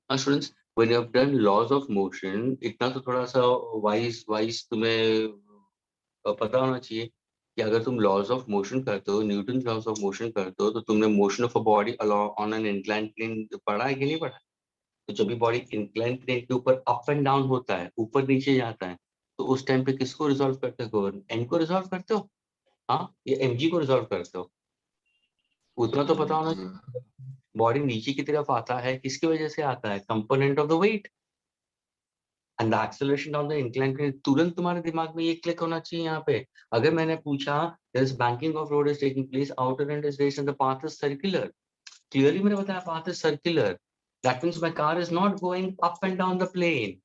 हाँ students, when you have done laws of motion, इतना तो थोड़ा सा wise तुम्हें पता होना चाहिए कि अगर तुम लॉज ऑफ मोशन करते हो, न्यूटन लॉज ऑफ मोशन करते हो, तो तुमने motion of a body on an incline plane पढ़ा है कि नहीं पढ़ा? तो जब भी बॉडी इंक्लाइन प्लेन के ऊपर अप एंड डाउन होता है, ऊपर नीचे जाता है, तो उस टाइम पे किसको रिजॉल्व करते हो? एन को रिजॉल्व करते हो, हाँ, या एमजी को रिजॉल्व करते हो? उतना तो पता होना चाहिए। बॉडी नीचे की तरफ आता है, किसकी वजह से आता है? Component of the weight and the acceleration down the incline plane. तुरंत तुम्हारे दिमाग में ये क्लिक होना चाहिए यहाँ पे। अगर मैंने पूछा this banking of road is taking place, outer end is raised and the path is circular, clearly मैंने बताया path is circular, that means my car is not going up and down the plane.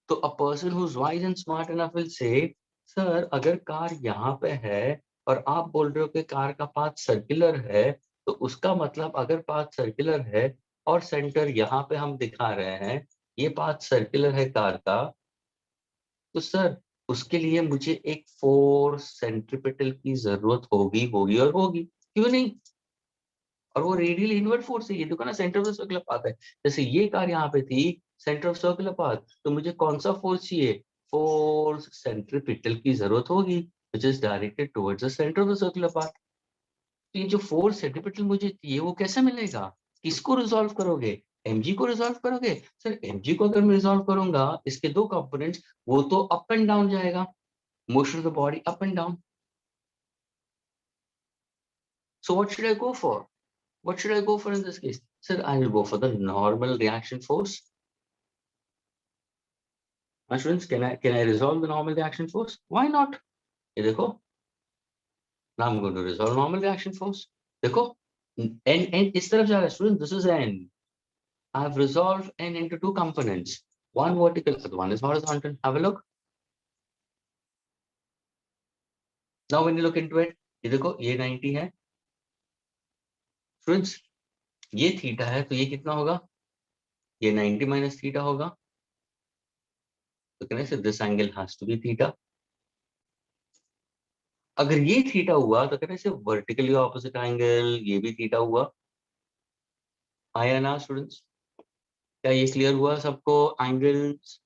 तो a person who is wise and smart enough will say, sir अगर car यहाँ पे है और आप बोल रहे हो कि कार का पाथ सर्कुलर है, तो उसका मतलब अगर पाथ सर्कुलर है और सेंटर यहाँ पे हम दिखा रहे हैं, ये पाथ सर्कुलर है कार का, तो सर उसके लिए मुझे एक फोर्स सेंट्रीपिटल की जरूरत होगी होगी और होगी, क्यों नहीं? और वो रेडियल इनवर्ट फोर्स है, ये देखो ना, सेंटर ऑफ सर्कुलर पाथ है। जैसे ये कार यहाँ पे थी, सेंटर ऑफ सर्कुलर पाथ, तो मुझे कौन सा फोर्स चाहिए? फोर्स सेंट्रीपिटल की जरूरत होगी, which is directed towards the centre of the circular path. तो ये जो फोर्स सेंट्रीपिटल मुझे चाहिए वो कैसे मिलेगा? किसको रिजॉल्व करोगे? mg को रिजॉल्व करोगे? सर mg को अगर मैं रिजॉल्व करूंगा, इसके दो कंपोनेंट्स, वो तो अप एंड डाउन जाएगा, motion of the body up and down. So what should I go for? What should I go for in this case? Sir, I will go for the normal reaction force. My students, can I resolve the normal reaction force? Why not? ये देखो, now I'm going to resolve normal reaction force. देखो, n इस तरफ जा रहा है students. This is n. I have resolved n into two components. One vertical, one is horizontal. Have a look. Now when you look into it, ये देखो, ये 90 है. Students, ये थीटा है, तो ये कितना होगा? ये 90 minus थीटा होगा. तो कहने से this angle has to be theta. अगर ये थीटा हुआ तो कहने से वर्टिकली ऑपोजिट एंगल ये भी थीटा हुआ. आया ना स्टूडेंट्स? क्या ये क्लियर हुआ सबको? एंगल्स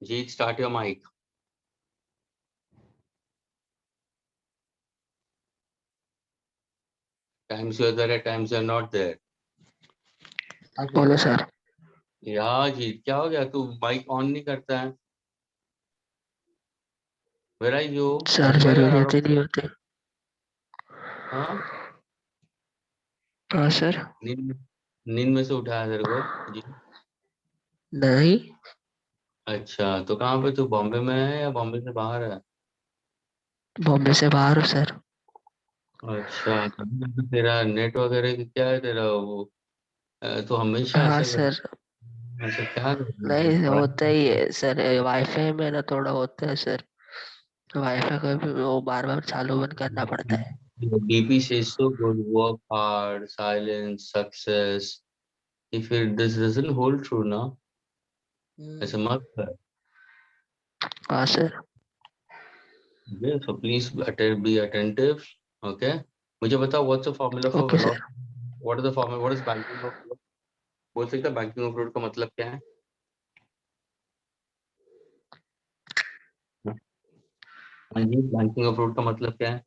जी, start your mic. Times you are there, times you are not there. बोलो सर। यार जी, क्या हो गया? तू माइक ऑन नहीं करता है. Where are you? सर जरूरत ही नहीं होती। हाँ, हाँ सर। नींद में से उठाया तेरे को? जी. नहीं। अच्छा, तो कहाँ पे तू? बॉम्बे में है या बॉम्बे से बाहर है? बॉम्बे से बाहर हो सर। अच्छा, तो तेरा नेट वगैरह की क्या है तेरा वो? तो हमेशा हाँ ऐसा कर, सर। ऐसा क्या कर नहीं होता पढ़ाई? ही है सर, वाईफाई में ना थोड़ा होता है सर, वाईफाई को भी वो बार बार चालू बंद करना पड़ता है। DP says so good, work hard, silence, success. If this doesn't hold true ना, ऐसा मत कर. हाँ sir. Okay, so please be attentive. Okay. मुझे बताओ, what's the formula for okay sir. velocity? What is the formula? What is banking of fluid? बोल सकता है banking of fluid का मतलब क्या है? हाँ जी, banking of fluid का मतलब क्या है?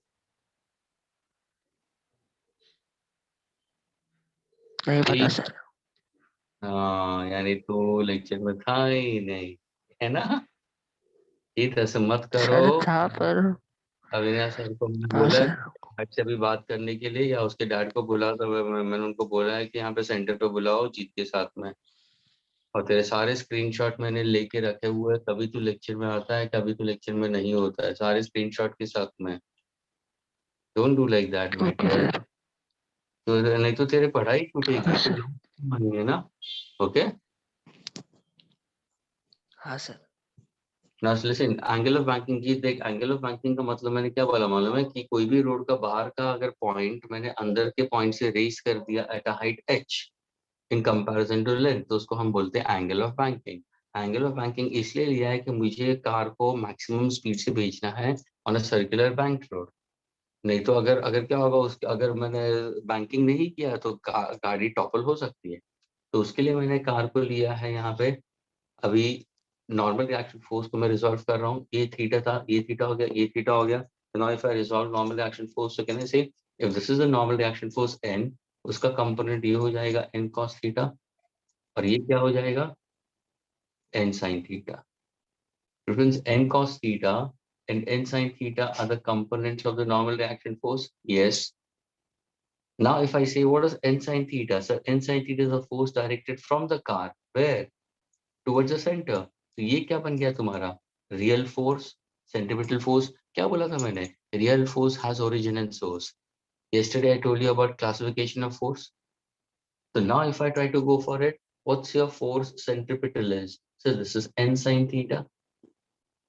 नहीं पता ठीक. सर। हाँ, यानी तो लेक्चर में था ही नहीं, है ना? ठीक, ऐसे मत करो. सर था पर। अविनाश सर को मैंने हाँ बोला है सर। आज से भी बात करने के लिए, या उसके डैड को बुला, तो मैंने उनको बोला है कि यहाँ पे सेंटर पे बुलाओ जीत के साथ में. और तेरे सारे स्क्रीनशॉट मैंने लेके रखे हुए हैं, कभी तू लेक्चर में आता है, कभी तू लेक्चर में नहीं होता है, सारे स्क्रीनशॉट के साथ में. Don't do like that my okay dear. Sir. तो नहीं तो तेरी पढ़ाई हाँ छूटेगी, फिर सर। मानिए ना. ओके. हाँ sir. Now listen, angle of banking की देख. एंगल ऑफ बैंकिंग का मतलब मैंने क्या बोला मालूम है? कि कोई भी रोड का बाहर का अगर पॉइंट मैंने अंदर के पॉइंट से रेस कर दिया at a height h in comparison to length, तो उसको हम बोलते हैं angle of banking. Angle of banking इसलिए लिया है कि मुझे कार को मैक्सिमम स्पीड से भेजना है on a circular bank road. नहीं तो अगर अगर क्या होगा, उसके अगर मैंने बैंकिंग नहीं किया तो गाड़ी टॉपल हो सकती है. तो उसके लिए मैंने कार को लिया है यहाँ पे. अभी नॉर्मल रिएक्शन फोर्स को मैं रिजॉल्व कर रहा हूँ. ये थीटा था, ये थीटा हो गया, ये थीटा हो गया. तो now if I resolve normal reaction force, तो कहने से if this is the normal reaction force n, उसका कंपोनेंट ये हो जाएगा n cos थीटा, और ये क्या हो जाएगा? n sin theta. Friends, n cos theta and n sin theta are the components of the normal reaction force. Yes. Now, if I say what is n sin theta, so n sin theta is a force directed from the car. Where? Towards the center. तो ये क्या बन गया तुम्हारा? real force, centripetal force. क्या बोला था मैंने? Real force has origin and source. Yesterday I told you about classification of force. So now if I try to go for it, what's your force centripetal is? So this is n sine theta.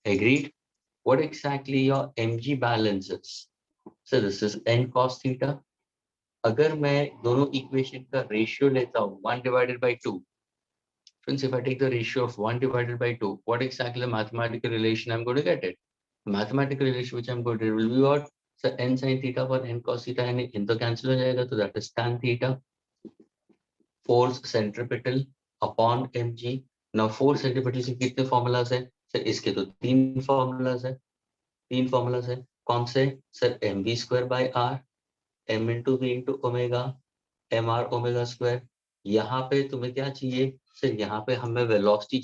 Agreed? What exactly your mg balance is? So this is n cos theta. अगर मैं दोनों equation का ratio लेता हूँ 1/2, friends, if I take the ratio of 1/2, what exactly the mathematical relation I'm going to get it? Mathematical relation which I'm going to get will be what? So n sin theta for n cos theta, and in तो cancel हो जाएगा, तो that is tan theta. Force centripetal upon mg. Now force centripetal से कितने formulas है? Sir इसके तो तीन formulas है. कौन से? Sir mv square by r, m into v into omega, mr omega square. यहाँ पे तुम्हें क्या चाहिए? सर यहाँ पे हमें वेलोसिटी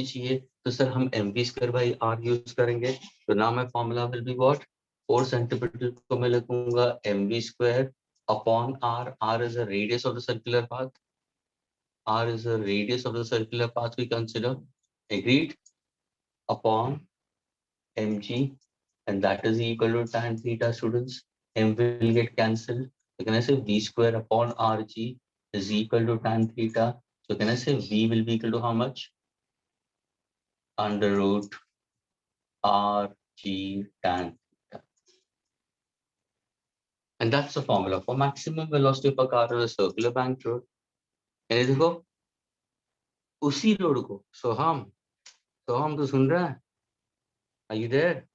चाहिए. तो सर हम mv square by r use करेंगे. तो now my formula will be what? Force centripetal को मैं लिखूंगा mv square upon r. R is the radius of the circular path. We consider. Agreed? Upon mg, and that is equal to tan theta, students. M will get cancelled. So can I say v square upon rg is equal to tan theta? So can I say v will be equal to how much? Under root rg tan theta. And that's the formula for maximum velocity of a car on a circular bank road. यानी देखो उसी road को सोहम तो सुन रहा है? Are you there?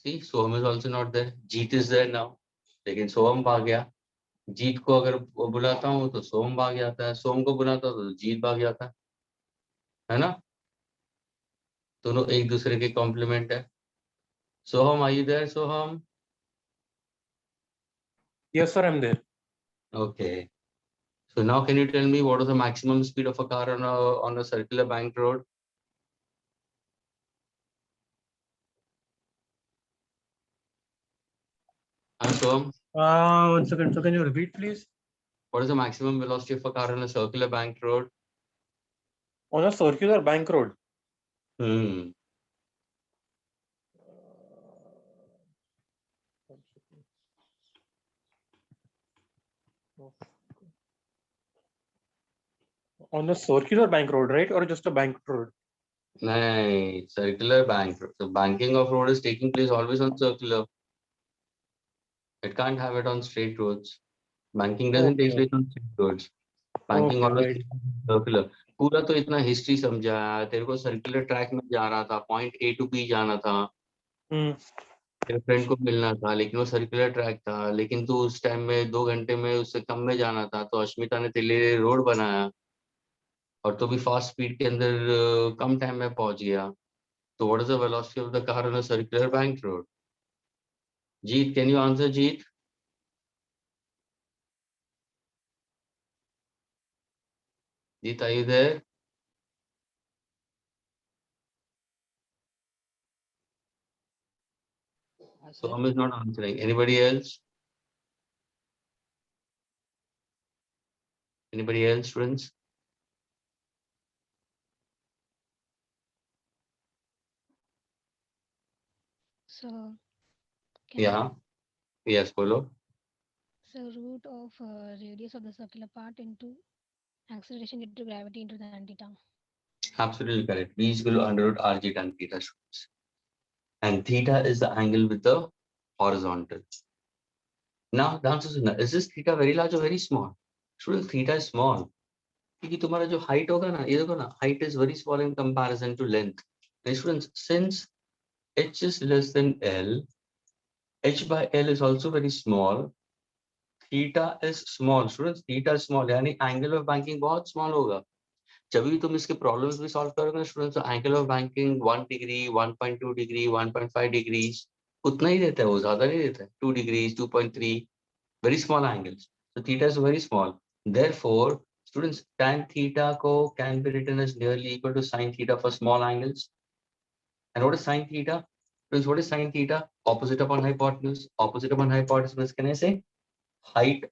See, Soham is also not there. Jeet is there now. लेकिन सोहम भाग गया. जीत को अगर बुलाता हूँ तो सोम भाग जाता है, सोम को बुलाता हूँ तो जीत भाग जाता है ना? दोनों एक दूसरे के कॉम्प्लीमेंट है. सोहम, are you there, Soham? Yes, sir, I'm there. Okay. So now can you tell me what is the maximum speed of a car on a circular bank road? Soham, 1 second. So can you repeat, please? what is the maximum velocity of a car on a circular bank road? On a circular bank road. On a circular bank road, right? Or just a bank road? No, circular bank road. The banking of road is taking place always on circular. It can't have it on straight roads. Banking doesn't take place on straight roads. Banking always right. takes place on circular. पूरा तो इतना history समझा, तेरे को circular track में जा रहा था, पॉइंट A to B जाना था, तेरे फ्रेंड को मिलना था, लेकिन वो सर्कुलर ट्रैक था, लेकिन तू उस टाइम में 2 घंटे में उससे कम में जाना था, तो अश्मिता ने तेरे लिए रोड बनाया और तो भी फास्ट स्पीड के अंदर कम टाइम में पहुंच गया. तो what is the velocity of the car on a circular bank road? Jeet, can you answer? Jeet, are you there? Soham is not answering. Anybody else? Anybody else, friends? So, Yeah. Yes, bolo. so root of radius of the circular part into acceleration due to gravity into tan theta. Absolutely correct. V is equal to under root rg tan theta, students. And theta is the angle with the horizontal. Now the answer is this theta very large or very small? Students, theta is small. क्योंकि तुम्हारा जो height होगा ना, ये देखो ना, height is very small in comparison to length. And students, since h is less than L, h by L is also very small. Theta is small. Students, theta is small. यानी angle of banking बहुत small होगा. जब भी तुम इसके problems भी solve करोगे ना स्टूडेंट्स, तो angle of banking 1 degree, 1.2 degree, 1.5 degrees उतना ही देता है, वो ज्यादा नहीं देता है. 2 degrees, 2.3, very small angles. So theta is very small. Therefore, students, tan theta को can be written as nearly equal to sin theta for small angles. And what is sin theta? Students, what is sin theta? Opposite upon hypotenuse. Opposite upon hypotenuse, can I say? Height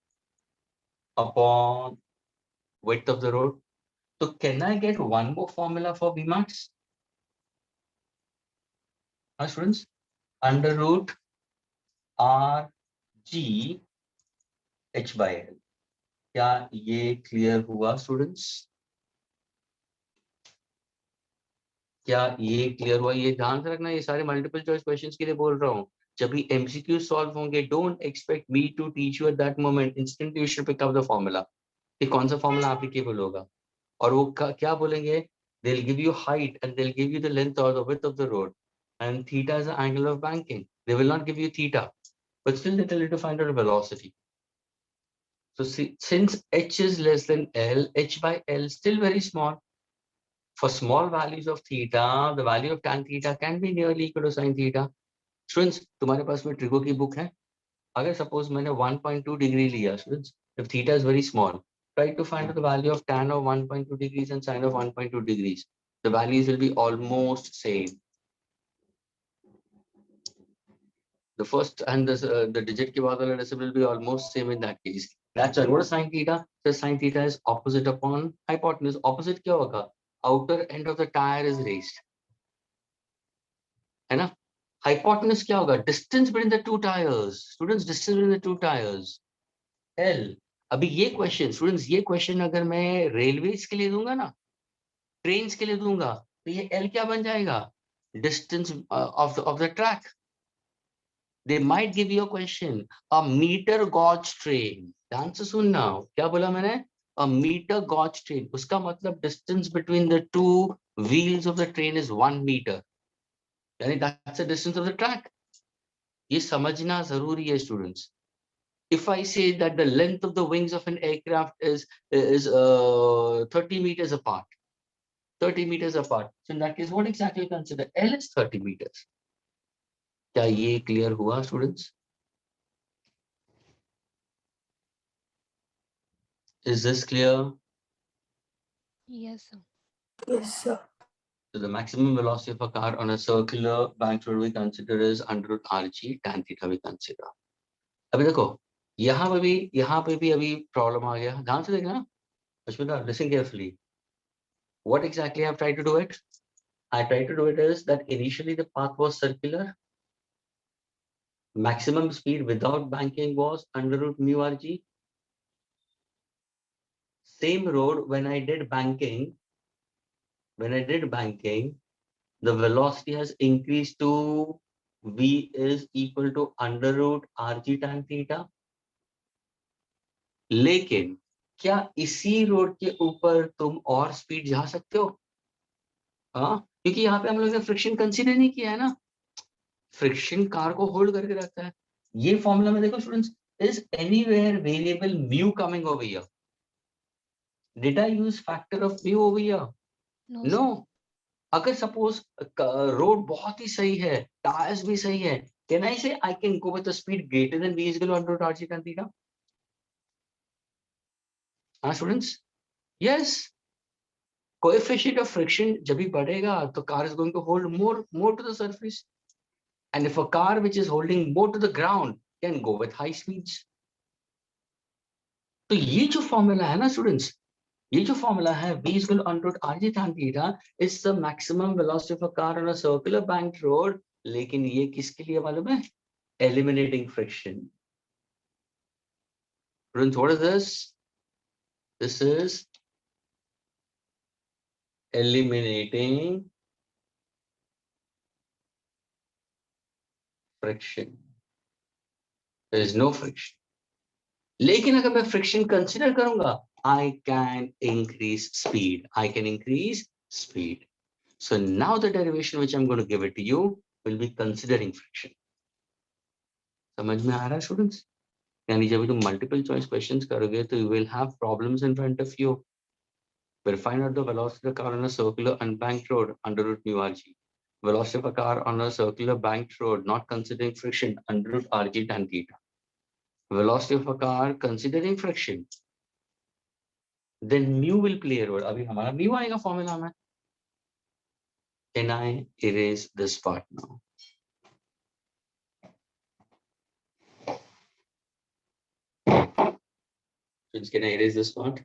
upon width of the road. So can I get one more formula for Vmax? Students, under root R G H by L. क्या ये clear हुआ students? क्या ये clear हुआ? ये ध्यान से रखना, ये सारे मल्टीपल चॉइस क्वेश्चंस के लिए बोल रहा हूँ. जब भी एमसीक्यू सॉल्व होंगे, don't expect me to teach you at that moment. Instantly you should pick up the formula कि कौन सा फॉर्मूला एप्लीकेबल होगा. और वो क्या बोलेंगे? They will give you height and they will give you the length और the width of the road and theta is the angle of banking. They will not give you theta, but still they tell you to find out velocity. So since h is less than L, h by L still very small. For small values of theta, the value of tan theta can be nearly equal to sin theta. Students, तुम्हारे पास में trigo की book है. अगर suppose मैंने 1.2 degree लिया, students, if theta is very small, try to find the value of tan of 1.2 degrees and sin of 1.2 degrees. The values will be almost same. The first and the digit के बाद वाला decimal will be almost same in that case. That's why. What is sin theta? So sin theta is opposite upon hypotenuse. Opposite क्या होगा? Outer end of the tire is raised. है ना? Hypotenuse क्या होगा? Distance between the two tires. Students, distance between the two tires. L. अभी ये question, students, ये question अगर मैं railways के लिए दूंगा ना, trains के लिए दूंगा, तो ये L क्या बन जाएगा? Distance of the track. They might give you a question, a meter gauge train. ध्यान से सुनना, क्या बोला मैंने? A meter gauge train. उसका मतलब distance between the two wheels of the train is 1 meter. यानी that's the distance of the track. ये समझना जरूरी है students. If I say that the length of the wings of an aircraft is 30 meters apart, 30 meters apart. So in that case, what exactly consider? L is 30 meters. क्या ये clear हुआ students? Is this clear? Yes, sir. Yes, sir. So the maximum velocity of a car on a circular bank road we consider is under root RG, tan theta we consider. अभी देखो, यहाँ पे भी अभी problem आ गया. ध्यान से देखना, Ashwita, listen carefully. What exactly I have tried to do it? I tried to do it is that initially the path was circular. Maximum speed without banking was under root mu RG. Same road when I did banking, the velocity has increased to V is equal to under root RG tan theta. लेकिन क्या इसी road के ऊपर तुम और speed जा सकते हो? हाँ, क्योंकि यहाँ पे हम लोग ने फ्रिक्शन कंसीडर नहीं किया है ना. फ्रिक्शन कार को होल्ड करके रखता है. ये फॉर्मूला में देखो students, is anywhere variable mu coming over here? Did I use factor of mu over here? No, no. sir. अगर सपोज रोड बहुत ही सही है, टायर्स भी सही है, कैन आई से I can go with the speed greater than v is equal to under root RG tan theta? हाँ students, yes. Coefficient of friction जब भी बढ़ेगा तो car is going to hold more to the surface, and if a car which is holding more to the ground can go with high speeds. तो ये जो formula है ना students, ये जो फॉर्मूला है v is equal to under root RG tan theta is the maximum velocity of a car on a circular banked road. लेकिन ये किसके लिए मालूम है? Eliminating friction. Students, what is this? This is eliminating friction. There is no friction. लेकिन अगर मैं friction consider करूंगा, I can increase speed. I can increase speed. So now the derivation which I'm going to give it to you will be considering friction. समझ में आ रहा है students? यानी जब तुम मल्टीपल चॉइस क्वेश्चंस करोगे तो you will have problems in front of you. We'll find out the velocity of a car on a circular unbanked road under root mu RG. Velocity of a car on a circular banked road not considering friction under root RG tan theta. Velocity of a car considering friction, then mu will play a role. अभी हमारा mu आएगा formula में. Can I erase this part now? Can I erase this part?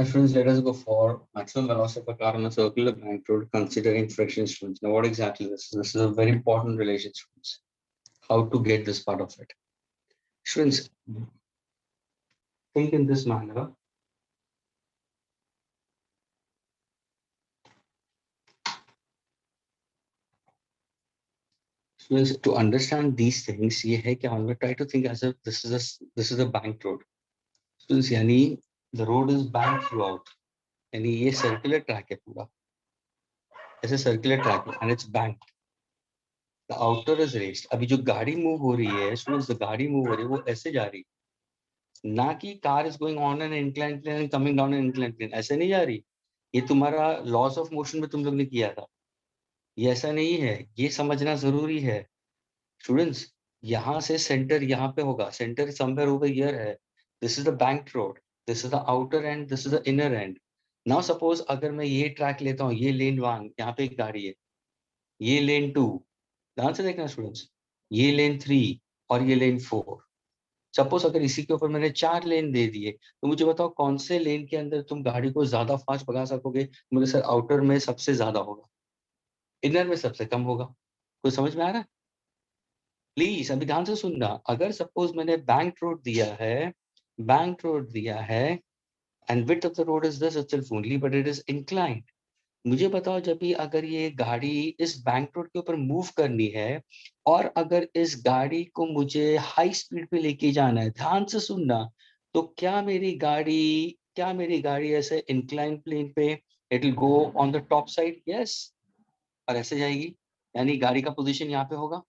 Students, let us go for maximum velocity of a car on a circular bank road considering friction, students. Now, what exactly this is? This is a very important relation, students. How to get this part of it. Students, think in this manner. Students, to understand these things, ये है कि हम लोग try to think as if this is a bank road. Students, यानी the road is banked throughout. यानी ये circular track है पूरा. ऐसे circular track है and it's banked. The outer is raised. अभी जो गाड़ी move हो रही है, students, the गाड़ी move हो रही है वो ऐसे जा रही है. ना कि car is going on an inclined plane and coming down an inclined plane. ऐसे नहीं जा रही. ये तुम्हारा laws of motion में तुम लोग ने किया था. ये ऐसा नहीं है. ये समझना जरूरी है. स्टूडेंट्स, यहाँ से सेंटर यहाँ पे होगा. सेंटर समवेयर ओवर हियर है. This is the bank road. This is the outer and. This is the inner and. Now suppose अगर मैं ये ट्रैक लेता हूँ, ये लेन 1, यहाँ पे एक गाड़ी है, ये लेन 2. ध्यान से देखना स्टूडेंट्स, ये लेन 3 और ये लेन 4. सपोज अगर इसी के ऊपर मैंने 4 लेन दे दिए, तो मुझे बताओ कौन से लेन के अंदर तुम गाड़ी को ज्यादा फास्ट भगा सकोगे? मुझे सर आउटर में सबसे ज्यादा होगा, इनर में सबसे कम होगा. कोई समझ में आ रहा है? प्लीज अभी ध्यान से सुनना. अगर सपोज मैंने बैंक रोड दिया है and width of the road is this itself only but it is inclined. मुझे बताओ जब भी अगर ये गाड़ी इस बैंक रोड के ऊपर मूव करनी है और अगर इस गाड़ी को मुझे हाई स्पीड पे लेके जाना है, ध्यान से सुनना, तो क्या मेरी गाड़ी ऐसे इंक्लाइन प्लेन पे it will go on the top side? Yes. और ऐसे जाएगी, यानी गाड़ी का पोजीशन यहाँ पे होगा.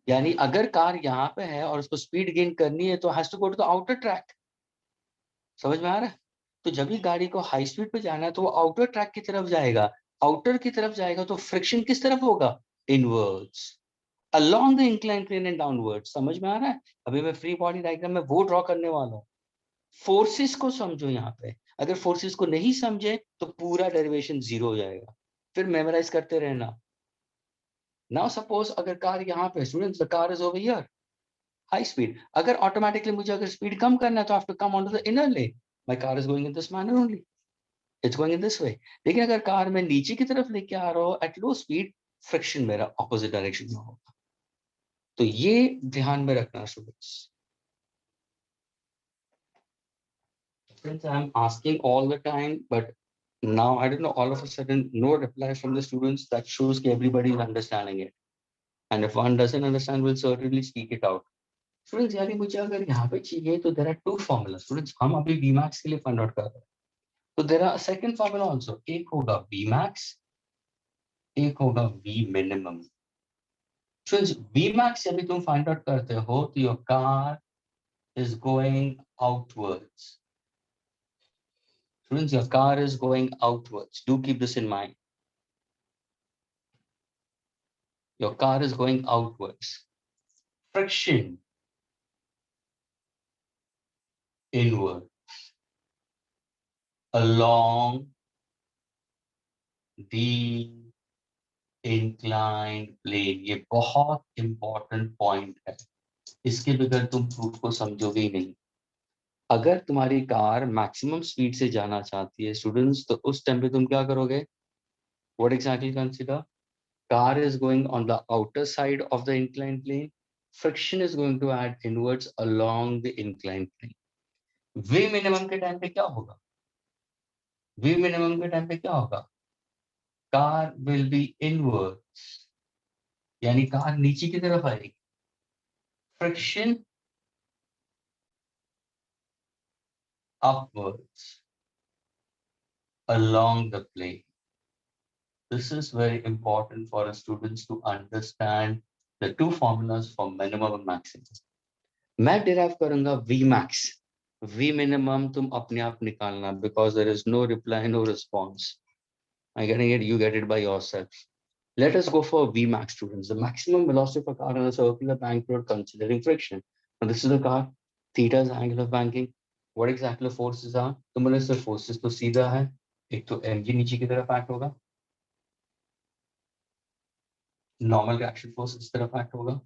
यानी अगर कार यहाँ पे है और उसको स्पीड गेन करनी है तो has to go to the outer track. समझ में आ रहा है? तो जब भी गाड़ी को हाई स्पीड पे जाना है तो वो आउटर ट्रैक की तरफ जाएगा. आउटर की तरफ जाएगा तो फ्रिक्शन किस तरफ होगा? Inwards, along the incline plane and downwards. समझ में आ रहा है? अभी मैं फ्री बॉडी डायग्राम में वो ड्रॉ करने वाला हूँ. फोर्सेस को समझो यहाँ पे. अगर फोर्सेस को नहीं समझे तो पूरा डेरिवेशन जीरो हो जाएगा. फिर मेमोराइज करते रहना. नाउ सपोज अगर कार यहाँ पे, students the car is over here, high speed. अगर ऑटोमेटिकली मुझे अगर स्पीड कम करना है तो I have to come on to the inner lane. My car is going in this manner only, it's going in this way. लेकिन अगर car मैं नीचे की तरफ लेके आ रहा हूँ एट लो स्पीड, फ्रिक्शन मेरा ऑपोजिट डायरेक्शन में होगा. तो ये ध्यान में रखना students. Friends, I am asking all the time, but now I don't know, all of a sudden no reply from the students. That shows that everybody is understanding it, and if one doesn't understand, we'll certainly speak it out. Students, यानी मुझे अगर यहाँ पे चाहिए तो there are 2 formula. Students, हम अभी Vmax के लिए फाइंड आउट कर रहे हैं, तो there are second formula also. एक होगा Vmax, एक होगा V minimum. स्टूडेंट्स, Vmax अभी तुम फाइंड आउट करते हो तो your car is going outwards. Students, your car is going outwards. Do keep this in mind. Your car is going outwards. Friction inward along the inclined plane. ये बहुत important point है. इसके बगैर तुम proof को समझोगे ही नहीं. अगर तुम्हारी कार मैक्सिमम स्पीड से जाना चाहती है स्टूडेंट्स, तो उस टाइम पे तुम क्या करोगे? What exactly consider? Car is going on the outer side of the incline plane. Friction is going to add inwards along the incline plane. V minimum के टाइम पे क्या होगा? वी मिनिमम के टाइम पे क्या होगा? कार विल बी इनवर्ड्स, यानी car नीचे की तरफ आएगी. Friction upwards along the plane. This is very important for our students to understand the 2 formulas for minimum and maximum. मैं derive करूंगा Vmax. V minimum तुम अपने आप निकालना, because there is no reply, no response. I'm getting it, you get it by yourself. Let us go for Vmax, students. The maximum velocity of a car on a circular bank road considering friction. Now this is the car. Theta is the angle of banking. What exactly forces are? तो मतलब sir forces तो सीधा है. एक तो mg नीचे की तरफ एक्ट होगा, नॉर्मल रिएक्शन फोर्स इस तरफ एक्ट होगा.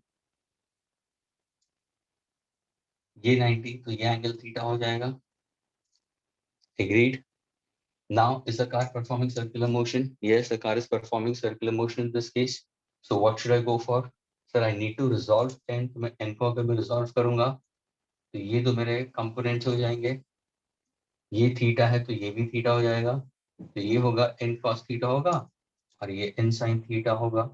ये 90, तो ये एंगल थीटा हो जाएगा. Agreed. Now, is the car performing circular motion? Yes, the car is performing circular motion in this case. So what should I go for? Sir, I need to resolve n. तो मैं n को अगर मैं resolve करूंगा तो ये तो मेरे components हो जाएंगे. ये थीटा है तो ये भी थीटा हो जाएगा. तो ये होगा n cos थीटा होगा और ये n sin थीटा होगा.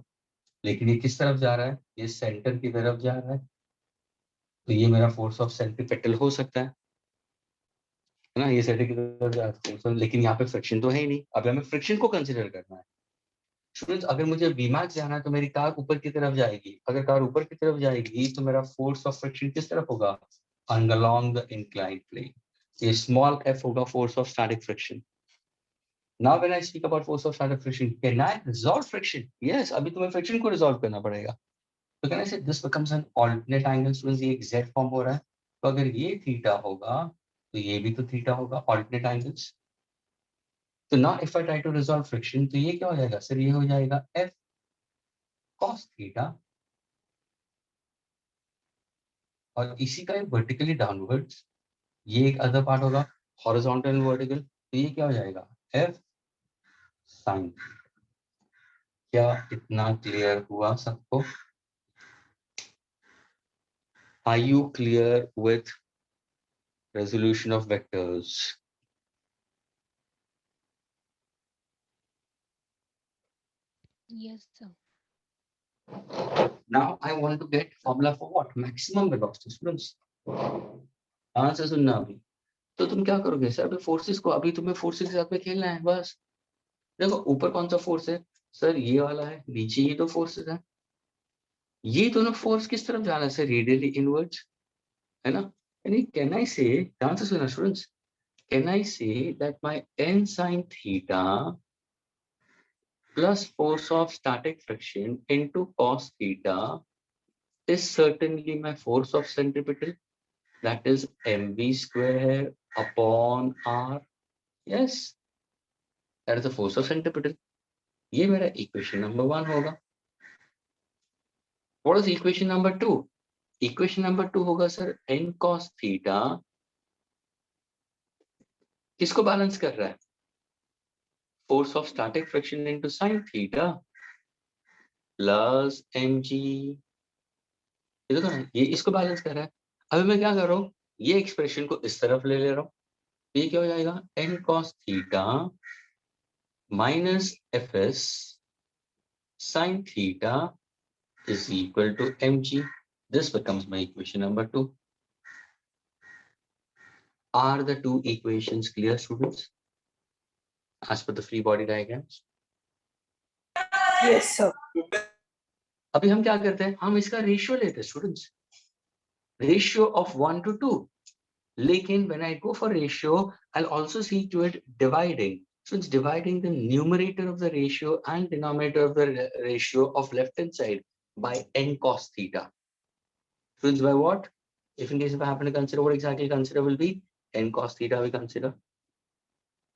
लेकिन ये किस तरफ जा रहा है? ये सेंटर की तरफ जा रहा है. तो ये मेरा फोर्स ऑफ सेंट्रीपेटल हो सकता है ना. ये सेंटर की तरफ जा रहा है. लेकिन यहाँ पे फ्रिक्शन तो है ही नहीं. अब हमें फ्रिक्शन को कंसिडर करना है. स्टूडेंट्स, अगर मुझे Vmax जाना है तो मेरी कार ऊपर की तरफ जाएगी. अगर कार ऊपर की तरफ जाएगी तो मेरा फोर्स ऑफ फ्रिक्शन किस तरफ होगा? along the inclined plane. ये small f होगा force of static friction. Now when I speak about force of static friction, can I resolve friction? Yes, अभी तुम्हें friction को resolve करना पड़ेगा. So can I say this becomes an alternate angle? Students, ये एक z form हो रहा है. तो अगर ये थीटा होगा तो ये भी तो थीटा होगा. Alternate angles. So now if I try to resolve friction, तो ये क्या हो जाएगा? सर ये हो जाएगा f cos थीटा और इसी का वर्टिकली डाउनवर्ड्स ये एक अदर पार्ट होगा हॉरिजॉन्टल वर्टिकल. तो ये क्या हो जाएगा? f sin. क्या इतना क्लियर हुआ सबको? Are you clear with resolution of vectors? Yes, sir. Now I want to get formula for what? Maximum velocity. Students, answer सुनना अभी. तो तुम क्या करोगे सर? अभी फोर्सेस को, अभी तुम्हें फोर्सेस के साथ में खेलना है बस. देखो ऊपर कौन सा फोर्स है? सर ये वाला है. नीचे ये दो फोर्सेस है. ये दोनों फोर्स किस तरफ जा रहा है सर? रेडियली इनवर्ड्स है ना. यानी कैन आई से, ध्यान से सुनना students, can I say that my n sin theta plus force of static friction into cos theta is certainly my force of centripetal, that is mv square upon r. Yes, that is the force of centripetal. ये मेरा equation number 1 होगा. What is equation number 2? Equation number 2 होगा sir n cos theta किसको balance कर रहा है? Force of static friction into sin theta plus mg. ये देखो ना, ये इसको बैलेंस कर रहा है. अभी मैं क्या कर रहा हूँ? ये एक्सप्रेशन को इस तरफ ले रहा हूँ. ये क्या हो जाएगा? n cos theta minus fs sin theta is equal to mg. This becomes my equation number 2. Are the two equations clear, students? As per the free body diagrams. Yes, sir. अभी हम क्या करते हैं? हम इसका रेशियो लेते हैं students. Ratio of 1 to 2. लेकिन when I go for ratio, I'll also see to it dividing. So it's dividing the numerator of the ratio and denominator of the ratio of left hand side by n cos theta. Students, by what? If in case if I happen to consider, what exactly consider will be n cos theta we consider.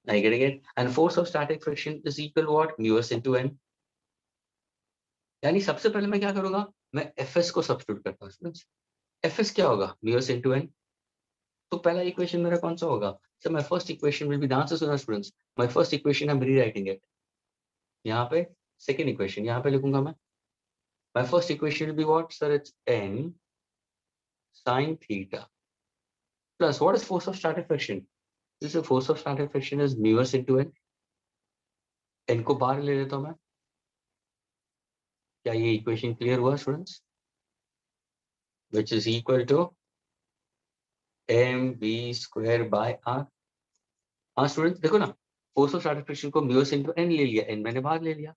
Are you getting it? And force of static friction is equal to what? Mu s into n. यानी सबसे पहले मैं क्या करूंगा? मैं fs को substitute करता हूँ स्टूडेंट्स. fs क्या होगा? mu s into n. तो पहला इक्वेशन मेरा कौन सा होगा? Sir my first equation will be, ध्यान से सुना students, my first equation I am rewriting it. यहाँ पे सेकंड इक्वेशन यहाँ पे लिखूंगा मैं. My first equation will be what sir? It's n sin theta plus what is force of static friction? This is force of static friction is mu s into n. n को बाहर ले लेता हूँ मैं. क्या ये इक्वेशन क्लियर हुआ students? which is equal to mv square by r. हाँ स्टूडेंट्स देखो ना, फोर्स ऑफ स्टैटिक फ्रिक्शन को mu s into n ले लिया, n मैंने बाहर ले लिया.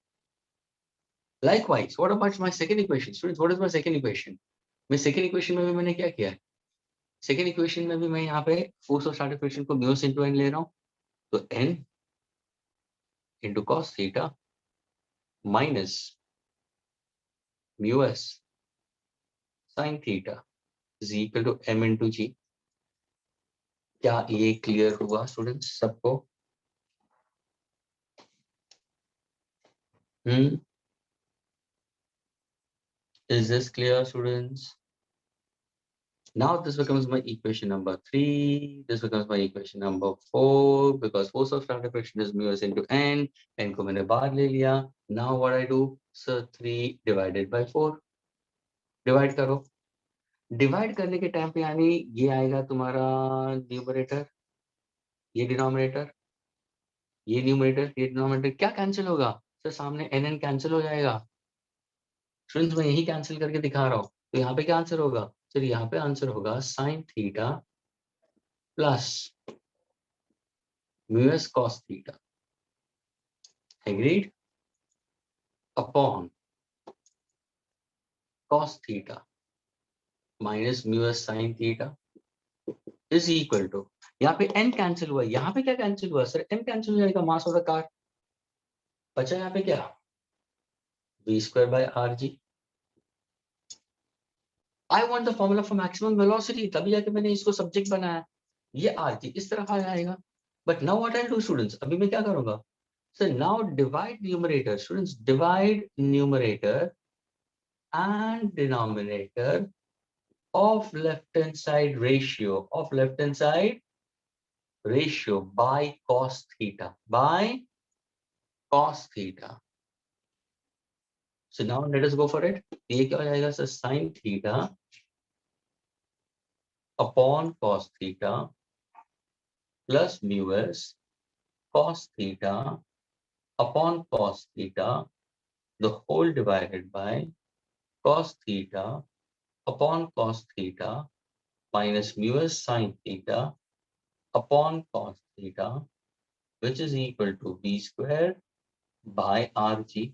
Likewise, what about my second equation? Students, what is my second equation? मैं second equation में भी मैंने क्या किया है? Second equation में भी मैं यहाँ पे force of static friction को mu s into n ले रहा हूँ. तो n into cos theta minus mu s sin theta is equal to m into g. क्या ये क्लियर हुआ स्टूडेंट्स सबको? Is this clear, students? Now this becomes my equation number 3. This becomes my equation number 4 because force of starter friction is mu s into n. N को मैंने बाहर ले लिया. Now what I do? So 3 divided by 4. Divide करो. Divide करने के time पे यानी ये आएगा तुम्हारा न्यूमरेटर, ये डिनोमिनेटर, ये न्यूमरेटर, ये डिनोमिनेटर. क्या कैंसिल होगा? सर सामने n कैंसिल हो जाएगा. स्टूडेंट्स मैं यही कैंसिल करके दिखा रहा हूँ. तो यहाँ पे क्या आंसर होगा? सर यहाँ पे आंसर होगा sin theta plus mu s cos theta agreed upon cos theta minus mu s sin theta is equal to, यहाँ पे n कैंसिल हुआ. यहाँ पे क्या कैंसिल हुआ? सर n कैंसिल हो जाएगा, मास ऑफ द कार. बचा यहाँ पे क्या? v square by rg. I want the formula for maximum velocity, तभी जाके मैंने इसको सब्जेक्ट बनाया. ये rg इस तरफ आ जाएगा. But now what I'll do students, अभी मैं क्या करूँगा? So now divide numerator, students divide numerator and denominator of left hand side ratio by cos theta, So now let us go for it. ये क्या हो जाएगा? So sin theta upon cos theta plus mu s cos theta upon cos theta, the whole divided by cos theta upon cos theta minus mu s sin theta upon cos theta, which is equal to v square by rg.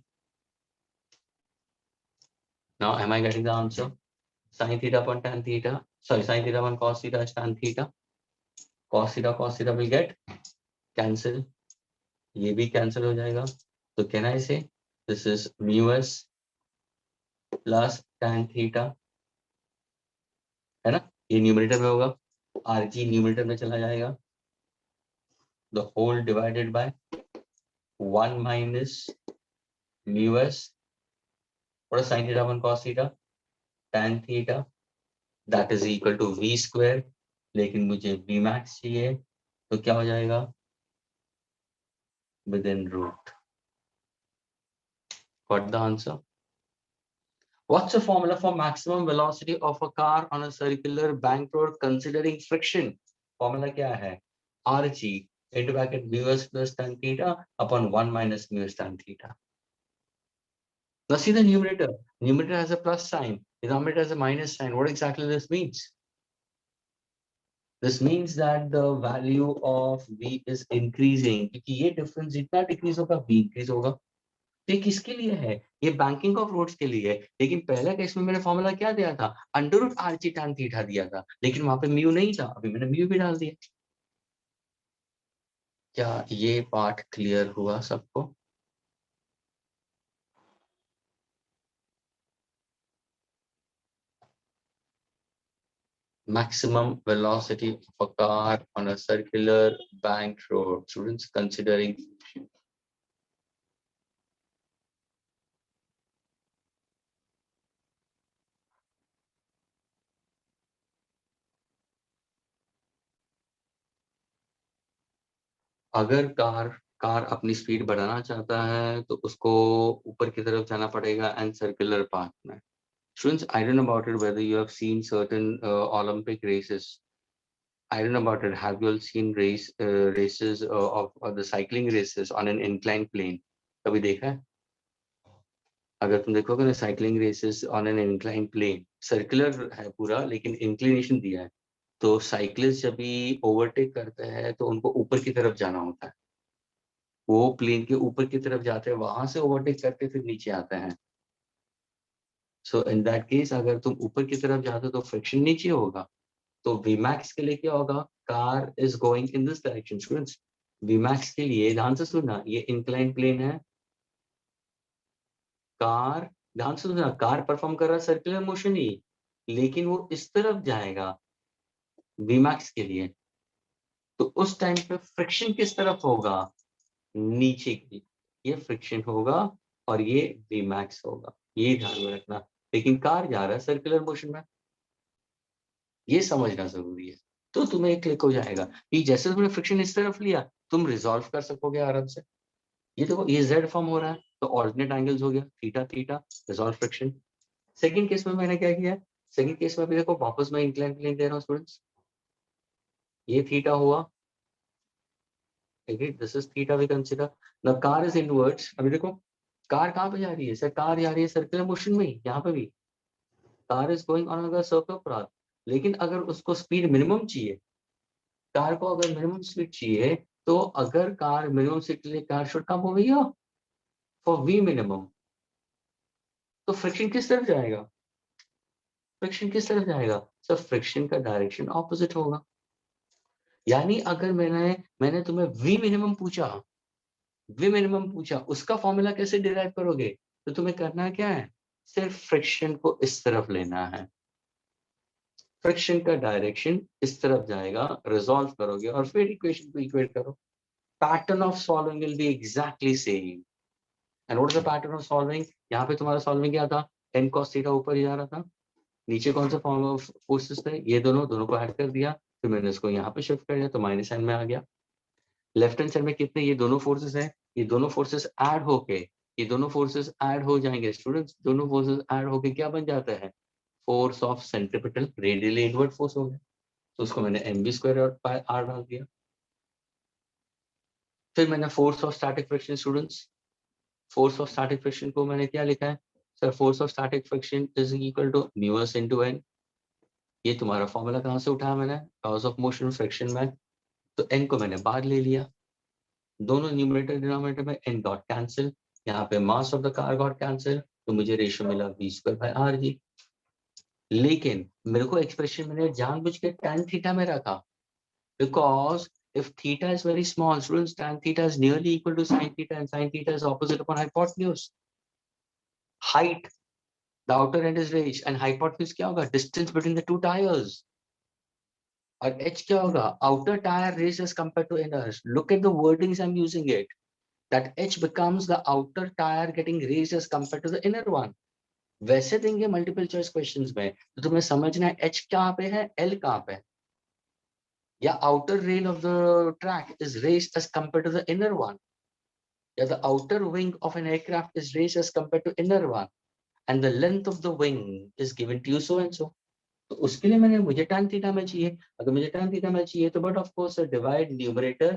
Now am I getting the answer? Sin theta upon tan theta, sorry, sin theta upon cos theta is tan theta. Cos theta will get cancel. ये भी cancel हो जाएगा. So can I say this is mu s plus tan theta, है ना? ये numerator में होगा, rg numerator में चला जाएगा. The whole divided by 1 minus mu s. What is sin theta upon cos theta? Tan theta. That is equal to v square. लेकिन मुझे v max चाहिए, तो क्या हो जाएगा? Within root. Got the answer? What's the formula for maximum velocity of a car on a circular bank road considering friction? Formula क्या है? rg into bracket mu s plus tan theta upon 1 minus mu s tan theta. Now see the numerator. Numerator has a plus sign. Denominator has a minus sign. What exactly this means? This means that the value of v is increasing. क्योंकि ये difference जितना decrease होगा, v increase होगा. तो ये किसके लिए है? ये बैंकिंग ऑफ रोड्स के लिए है. लेकिन पहला केस में मैंने फॉर्मूला क्या दिया था? Under root RG tan theta दिया था, लेकिन वहां पे म्यू नहीं था. अभी मैंने म्यू भी डाल दिया. क्या ये पार्ट क्लियर हुआ सबको? Maximum velocity of a car on a circular banked road. Students considering अगर कार अपनी स्पीड बढ़ाना चाहता है तो उसको ऊपर की तरफ जाना पड़ेगा एंड सर्कुलर पाथ में. Students, I don't know about it whether you have seen certain Olympic races. I don't know about it. Have you all seen races of the cycling races on an inclined plane? कभी देखा है? अगर तुम देखोगे ना cycling races on an incline plane, circular है पूरा लेकिन इंक्लिनेशन दिया है. तो साइकिलिस्ट जब भी ओवरटेक करते हैं तो उनको ऊपर की तरफ जाना होता है. वो प्लेन के ऊपर की तरफ जाते हैं, वहां से ओवरटेक करके फिर नीचे आते हैं. सो इन दैट केस अगर तुम ऊपर की तरफ जाते हो तो फ्रिक्शन नीचे होगा. तो Vmax के लिए क्या होगा? Car is going in this direction. Students Vmax के लिए ध्यान से सुनना, ये इंक्लाइन प्लेन है. कार ध्यान से सुनना, कार परफॉर्म कर रहा है सर्कुलर मोशन ही, लेकिन वो इस तरफ जाएगा Vmax के लिए. तो उस टाइम पे फ्रिक्शन किस तरफ होगा? नीचे की. ये फ्रिक्शन होगा और ये Vmax होगा. ये ध्यान में रखना. लेकिन कार जा रहा है सर्कुलर मोशन में. ये समझना जरूरी है। तो तुम्हें एक क्लिक हो जाएगा कि जैसे तुमने फ्रिक्शन इस तरफ लिया तुम रिजॉल्व कर सकोगे आराम से। ये देखो ये जेड फॉर्म हो रहा है तो ऑल्टरनेट एंगल्स हो गया theta theta, resolve friction. Second case में मैंने क्या किया, सेकंड केस में भी देखो वापस मैं इंक्लाइन प्लेन दे रहा हूँ स्टूडेंट्स, ये थीटा हुआ, this is theta we consider. Now car is inwards. अभी देखो कार कहाँ पे जा रही है सर, कार जा रही है सर्कुलर मोशन में ही, यहाँ पे भी car is going on a circular path. लेकिन अगर उसको स्पीड मिनिमम चाहिए, कार को अगर मिनिमम स्पीड चाहिए, तो अगर कार मिनिमम स्पीड के लिए कार शुड कम हो गई हो फॉर वी मिनिमम, तो फ्रिक्शन किस तरफ जाएगा, फ्रिक्शन किस तरफ जाएगा सर, फ्रिक्शन का डायरेक्शन ऑपोजिट होगा। यानी अगर मैंने तुम्हें वी मिनिमम पूछा, वी मिनिमम पूछा, उसका फॉर्मूला कैसे डिराइव करोगे, तो तुम्हें करना क्या है, सिर्फ फ्रिक्शन को इस तरफ लेना है, फ्रिक्शन का डायरेक्शन इस तरफ जाएगा, रिजॉल्व करोगे और फिर इक्वेशन को इक्वेट करो। Pattern of solving will be exactly same. And what is the pattern of solving, यहाँ पे तुम्हारा सॉल्विंग क्या था, tan cos थीटा ऊपर ही जा रहा था, नीचे कौन सा फॉर्म ऑफ फोर्सेस थे, ये दोनों को ऐड कर दिया, फिर मैंने इसको यहाँ पे शिफ्ट कर दिया तो माइनस साइन में आ गया। लेफ्ट हैंड साइड में कितने, ये दोनों फोर्सेस हैं, ये दोनों फोर्सेस ऐड होके, ये दोनों फोर्सेस ऐड हो जाएंगे स्टूडेंट्स, दोनों फोर्सेस ऐड होके क्या बन जाता है, force of centripetal radially inward force हो गया। तो उसको मैंने mv स्क्वायर और पाई r डाल दिया। फिर मैंने force of static friction students, force of static friction को मैंने क्या लिखा है sir, force of static friction is equal to mu s into n। ये तुम्हारा फॉर्मूला कहाँ से उठाया मैंने, लॉज ऑफ मोशन फ्रिक्शन में, तो n को मैंने बाहर ले लिया, दोनों न्यूमरेटर डिनोमिनेटर में n डॉट कैंसिल, यहाँ पे mass of the car got cancel, तो मुझे रेशियो मिला v स्क्वायर बाय r जी। लेकिन मेरे को एक्सप्रेशन मैंने जानबूझ के tan थीटा में रखा, because if theta is very small, students, tan theta is nearly equal to sin theta and sin theta is opposite upon hypotenuse. Height, the outer end is raised and hypotenuse क्या होगा, distance between the two tires. और h क्या होगा, outer tire raised as compared to inner. Look at the wordings I'm using it. That h becomes the outer tire getting raised as compared to the inner one. वैसे देंगे multiple choice questions में तो तुम्हें समझना है h कहाँ पे है, l कहाँ पे है, या outer rail of the track is raised as compared to the inner one, या the outer wing of an aircraft is raised as compared to inner one, and the length of the wing is given to you so and so. तो उसके लिए मुझे tan theta में चाहिए, अगर मुझे tan theta में चाहिए तो but of course divide numerator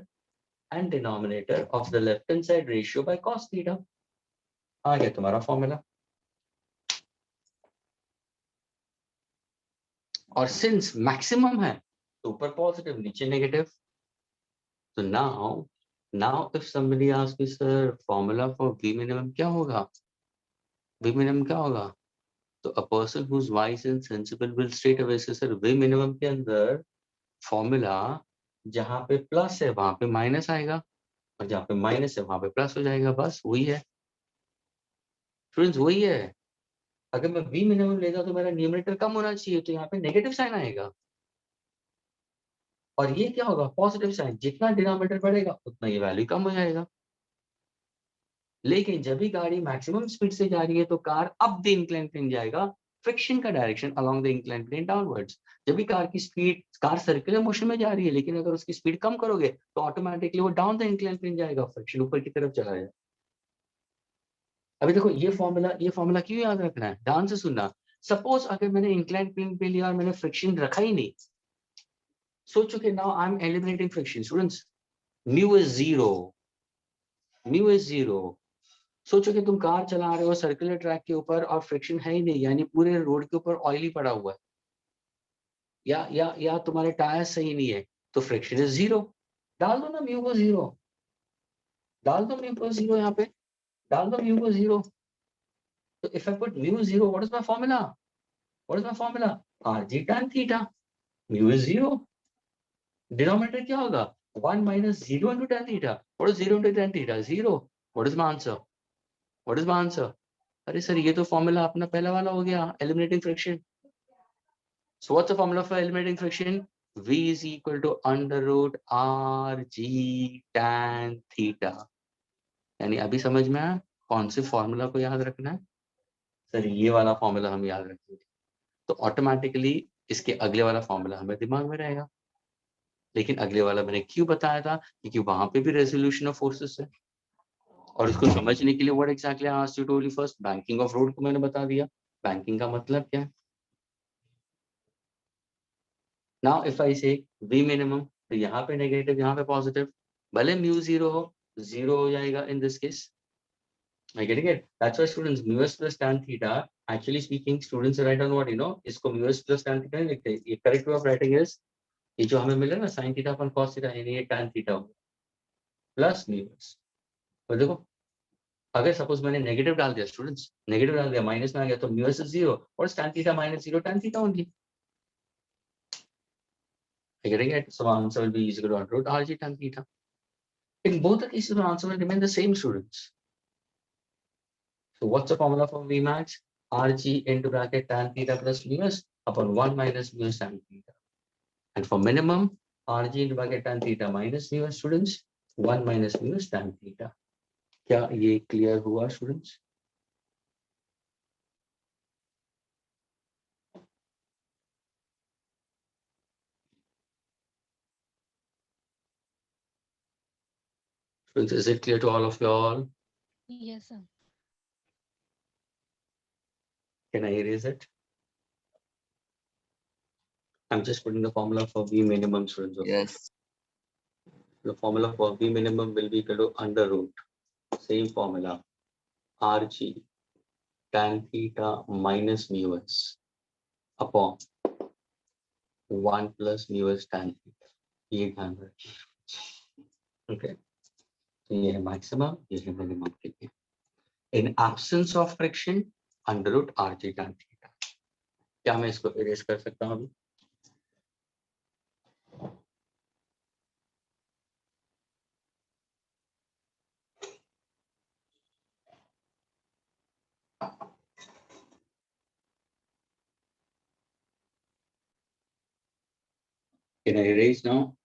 and denominator of the left hand side ratio by cos theta। आ गया तुम्हारा फॉर्मूला। और सिंस मैक्सिमम है तो ऊपर पॉजिटिव नीचे नेगेटिव, तो now if somebody asks me sir formula for v minimum क्या होगा, v minimum क्या होगा, तो a person who's wise and sensible will straight away say sir v minimum के अंदर फॉर्मूला जहाँ पे प्लस है वहां पे माइनस आएगा और जहाँ पे माइनस है वहां पे प्लस हो जाएगा, बस वही है स्टूडेंट्स, वही है। अगर मैं v मिनिमम लेता तो मेरा न्यूमरेटर कम होना चाहिए, तो यहाँ पे नेगेटिव साइन आएगा और ये क्या होगा, पॉजिटिव साइन, जितना डिनोमिनेटर बढ़ेगा उतना ये वैल्यू कम हो जाएगा। लेकिन जब भी गाड़ी मैक्सिमम स्पीड से जा रही है तो car up the incline plane जाएगा, फ्रिक्शन का direction along the incline plane downwards. जब भी कार की स्पीड, कार सर्कुलर मोशन में जा रही है लेकिन अगर उसकी स्पीड कम करोगे तो ऑटोमेटिकली वो डाउन द इंक्लाइन प्लेन जाएगा, फ्रिक्शन ऊपर की तरफ चला जाएगा। अभी देखो ये फॉर्मूला क्यों याद रखना है, ध्यान से सुनना। सपोज अगर मैंने इंक्लाइन प्लेन पे लिया और मैंने फ्रिक्शन रखा ही नहीं, सोचो कि now I am eliminating friction students, mu is zero. सोचो कि तुम कार चला रहे हो सर्कुलर ट्रैक के ऊपर और फ्रिक्शन है ही नहीं, यानी पूरे रोड के ऊपर ऑयल ही पड़ा हुआ है, या तुम्हारे टायर सही नहीं है, तो फ्रिक्शन इज जीरो। डाल दो ना म्यू को जीरो, डाल दो म्यू को जीरो, यहाँ पे डाल दो म्यू को जीरो। तो if I put mu zero, what is my formula, rg tan theta, mu is zero, denominator क्या होगा 1 minus 0 into tan theta। What is 0 into tan theta? 0। What is my answer? अरे sir ये तो formula अपना पहला वाला हो गया, eliminating friction. So what's the formula for eliminating friction? V is equal to under root rg tan theta। यानी अभी समझ में आया कौन से फॉर्मूला को याद रखना है, सर ये वाला फॉर्मूला हम याद रखेंगे। तो ऑटोमेटिकली इसके अगले वाला फॉर्मूला हमें दिमाग में रहेगा, लेकिन अगले वाला मैंने क्यों बताया था, क्योंकि वहां पे भी रेजोल्यूशन ऑफ फोर्सेस है, और इसको समझने के लिए what exactly I asked you to only first, banking of road को मैंने बता दिया। बैंकिंग का मतलब क्या है? नाउ इफ आई से वी मिनिमम, तो यहाँ पे नेगेटिव, यहाँ पे पॉजिटिव, भले म्यू जीरो हो, जीरो हो जाएगा in this case. I getting it? That's why students mu s plus tan theta, actually speaking students write on what, you know, इसको mu s plus tan theta नहीं लिखते, ये correct way of writing is, ये जो हमें मिला ना sin theta अपन cos theta, यानी ये tan theta हो प्लस mu s। तो देखो अगर सपोज मैंने नेगेटिव डाल दिया स्टूडेंट्स, नेगेटिव डाल दिया, माइनस में आ गया, तो mu s is 0 और tan theta minus 0 tan theta only। I getting it? So answer will be equal to under root rg tan theta. In both the cases the answer will remain the same, students. So what's the formula for Vmax? Rg into bracket tan theta plus mu s upon 1 minus mu s tan theta. And for minimum, Rg into bracket tan theta minus mu s, students, 1 minus mu s tan theta. क्या ये clear हुआ students? Students, is it clear to all of you all? Yes, sir. Can I erase it? I'm just putting the formula for V minimum, students. Okay? Yes. The formula for V minimum will be equal to under root, same formula, Rg tan theta minus mu s upon 1 plus mu s tan theta. ये ध्यान रखिए। Okay. तो ये है maximum, ये है minimum के लिए। In absence of friction, under root Rg tan theta. क्या मैं इसको erase कर सकता हूँ अभी? Can I erase now?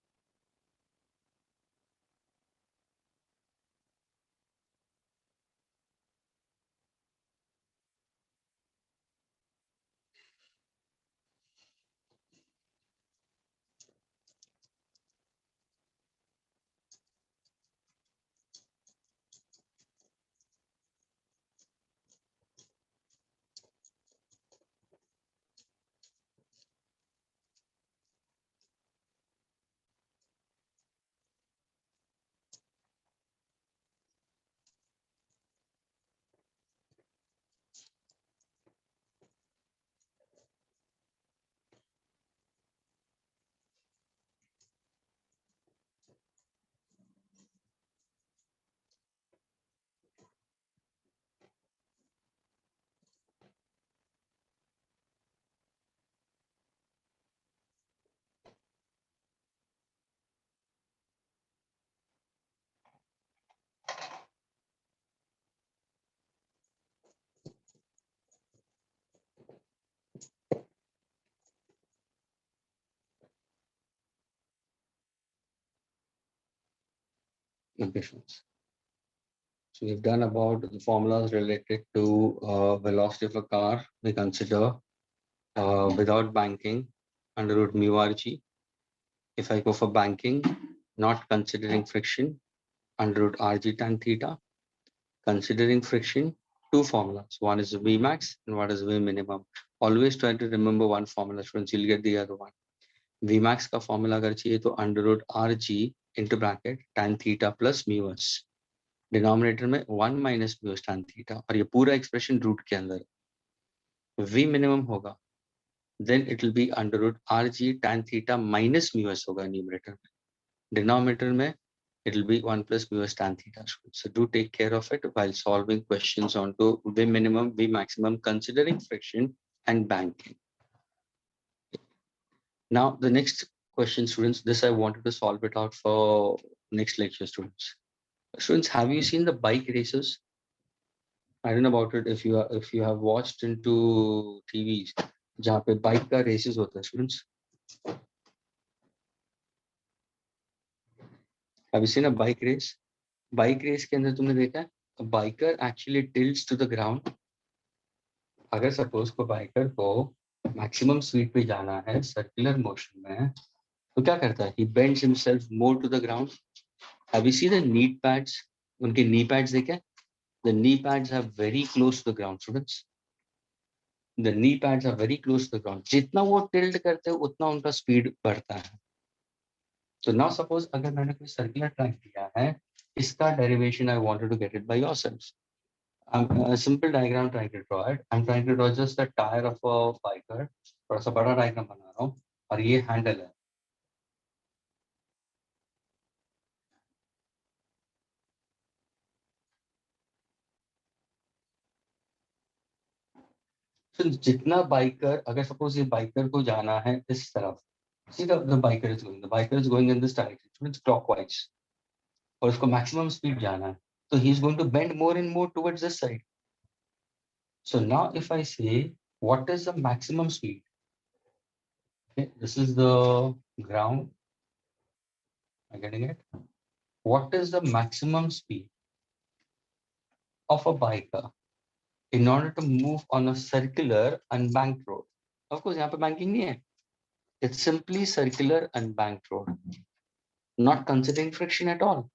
Impatience. So we've done about the formulas related to velocity of a car. We consider without banking under root mu rg. If I go for banking, not considering friction, under root rg tan theta. Considering friction, two formulas. One is Vmax and one is V minimum. Always try to remember one formula, students. You'll get the other one. Vmax का formula अगर चाहिए तो under root rg into bracket tan theta plus mu s. Denominator में 1 minus mu tan theta, और ये पूरा expression root के अंदर v मिनिमम होगा, then it will be under root rg tan theta minus mu s होगा numerator में, denominator में it will be 1 plus mu s tan theta. So do take care of it while solving questions on to v minimum, v maximum, considering friction and banking. Now the next question, students, this I wanted to solve it out for next lecture, students. Students, have you seen the bike races? I don't know about it if you have watched into TVs जहाँ पे bike का races होता है, students. Have you seen a bike race? Bike race के अंदर तुमने देखा है a biker actually tilts to the ground. अगर suppose को biker को जब मैक्सिमम स्पीड पे जाना है सर्कुलर मोशन में, तो क्या करता है? He bends himself more to the ground. Have you seen the knee pads? उनके knee pads देखे? The knee pads are very close to the ground, students. The knee pads are very close to the ground. जितना वो tilt करते हैं उतना उनका speed बढ़ता है. So now suppose अगर मैंने कोई circular track दिया है, इसका derivation I wanted to get it by yourselves. A simple diagram trying to draw it. I'm trying to draw just a tire of a biker. थोड़ा सा बड़ा diagram बना रहा हूँ और ये handle है. So जितना biker, अगर suppose ये biker को जाना है इस तरफ, see the biker is going in this direction, it's clockwise, और उसको maximum speed जाना है, so he is going to bend more and more towards this side. So now if I say what is the maximum speed? Okay, this is the ground. Am I getting it? What is the maximum speed of a biker in order to move on a circular unbanked road? Of course, यहाँ पे banking नहीं है. It's simply circular unbanked road, not considering friction at all.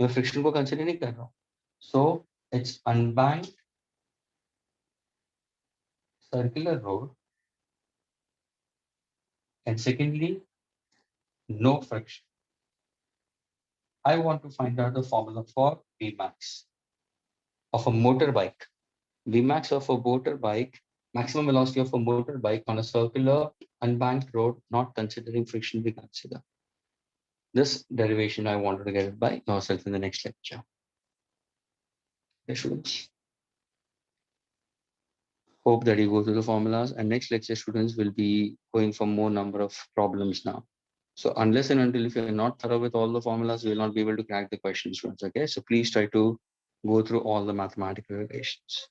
मैं friction को consider नहीं कर रहा हूँ. So it's unbanked circular road, and secondly, no friction. I want to find out the formula for Vmax of a motorbike. Vmax of a motorbike, maximum velocity of a motorbike on a circular unbanked road, not considering friction, we consider. This derivation I wanted to get it by yourself in the next lecture. Okay, students. Hope that you go through the formulas, and next lecture students will be going for more number of problems now. So unless and until if you're not thorough with all the formulas, you will not be able to crack the questions, students. Okay, so please try to go through all the mathematical relations.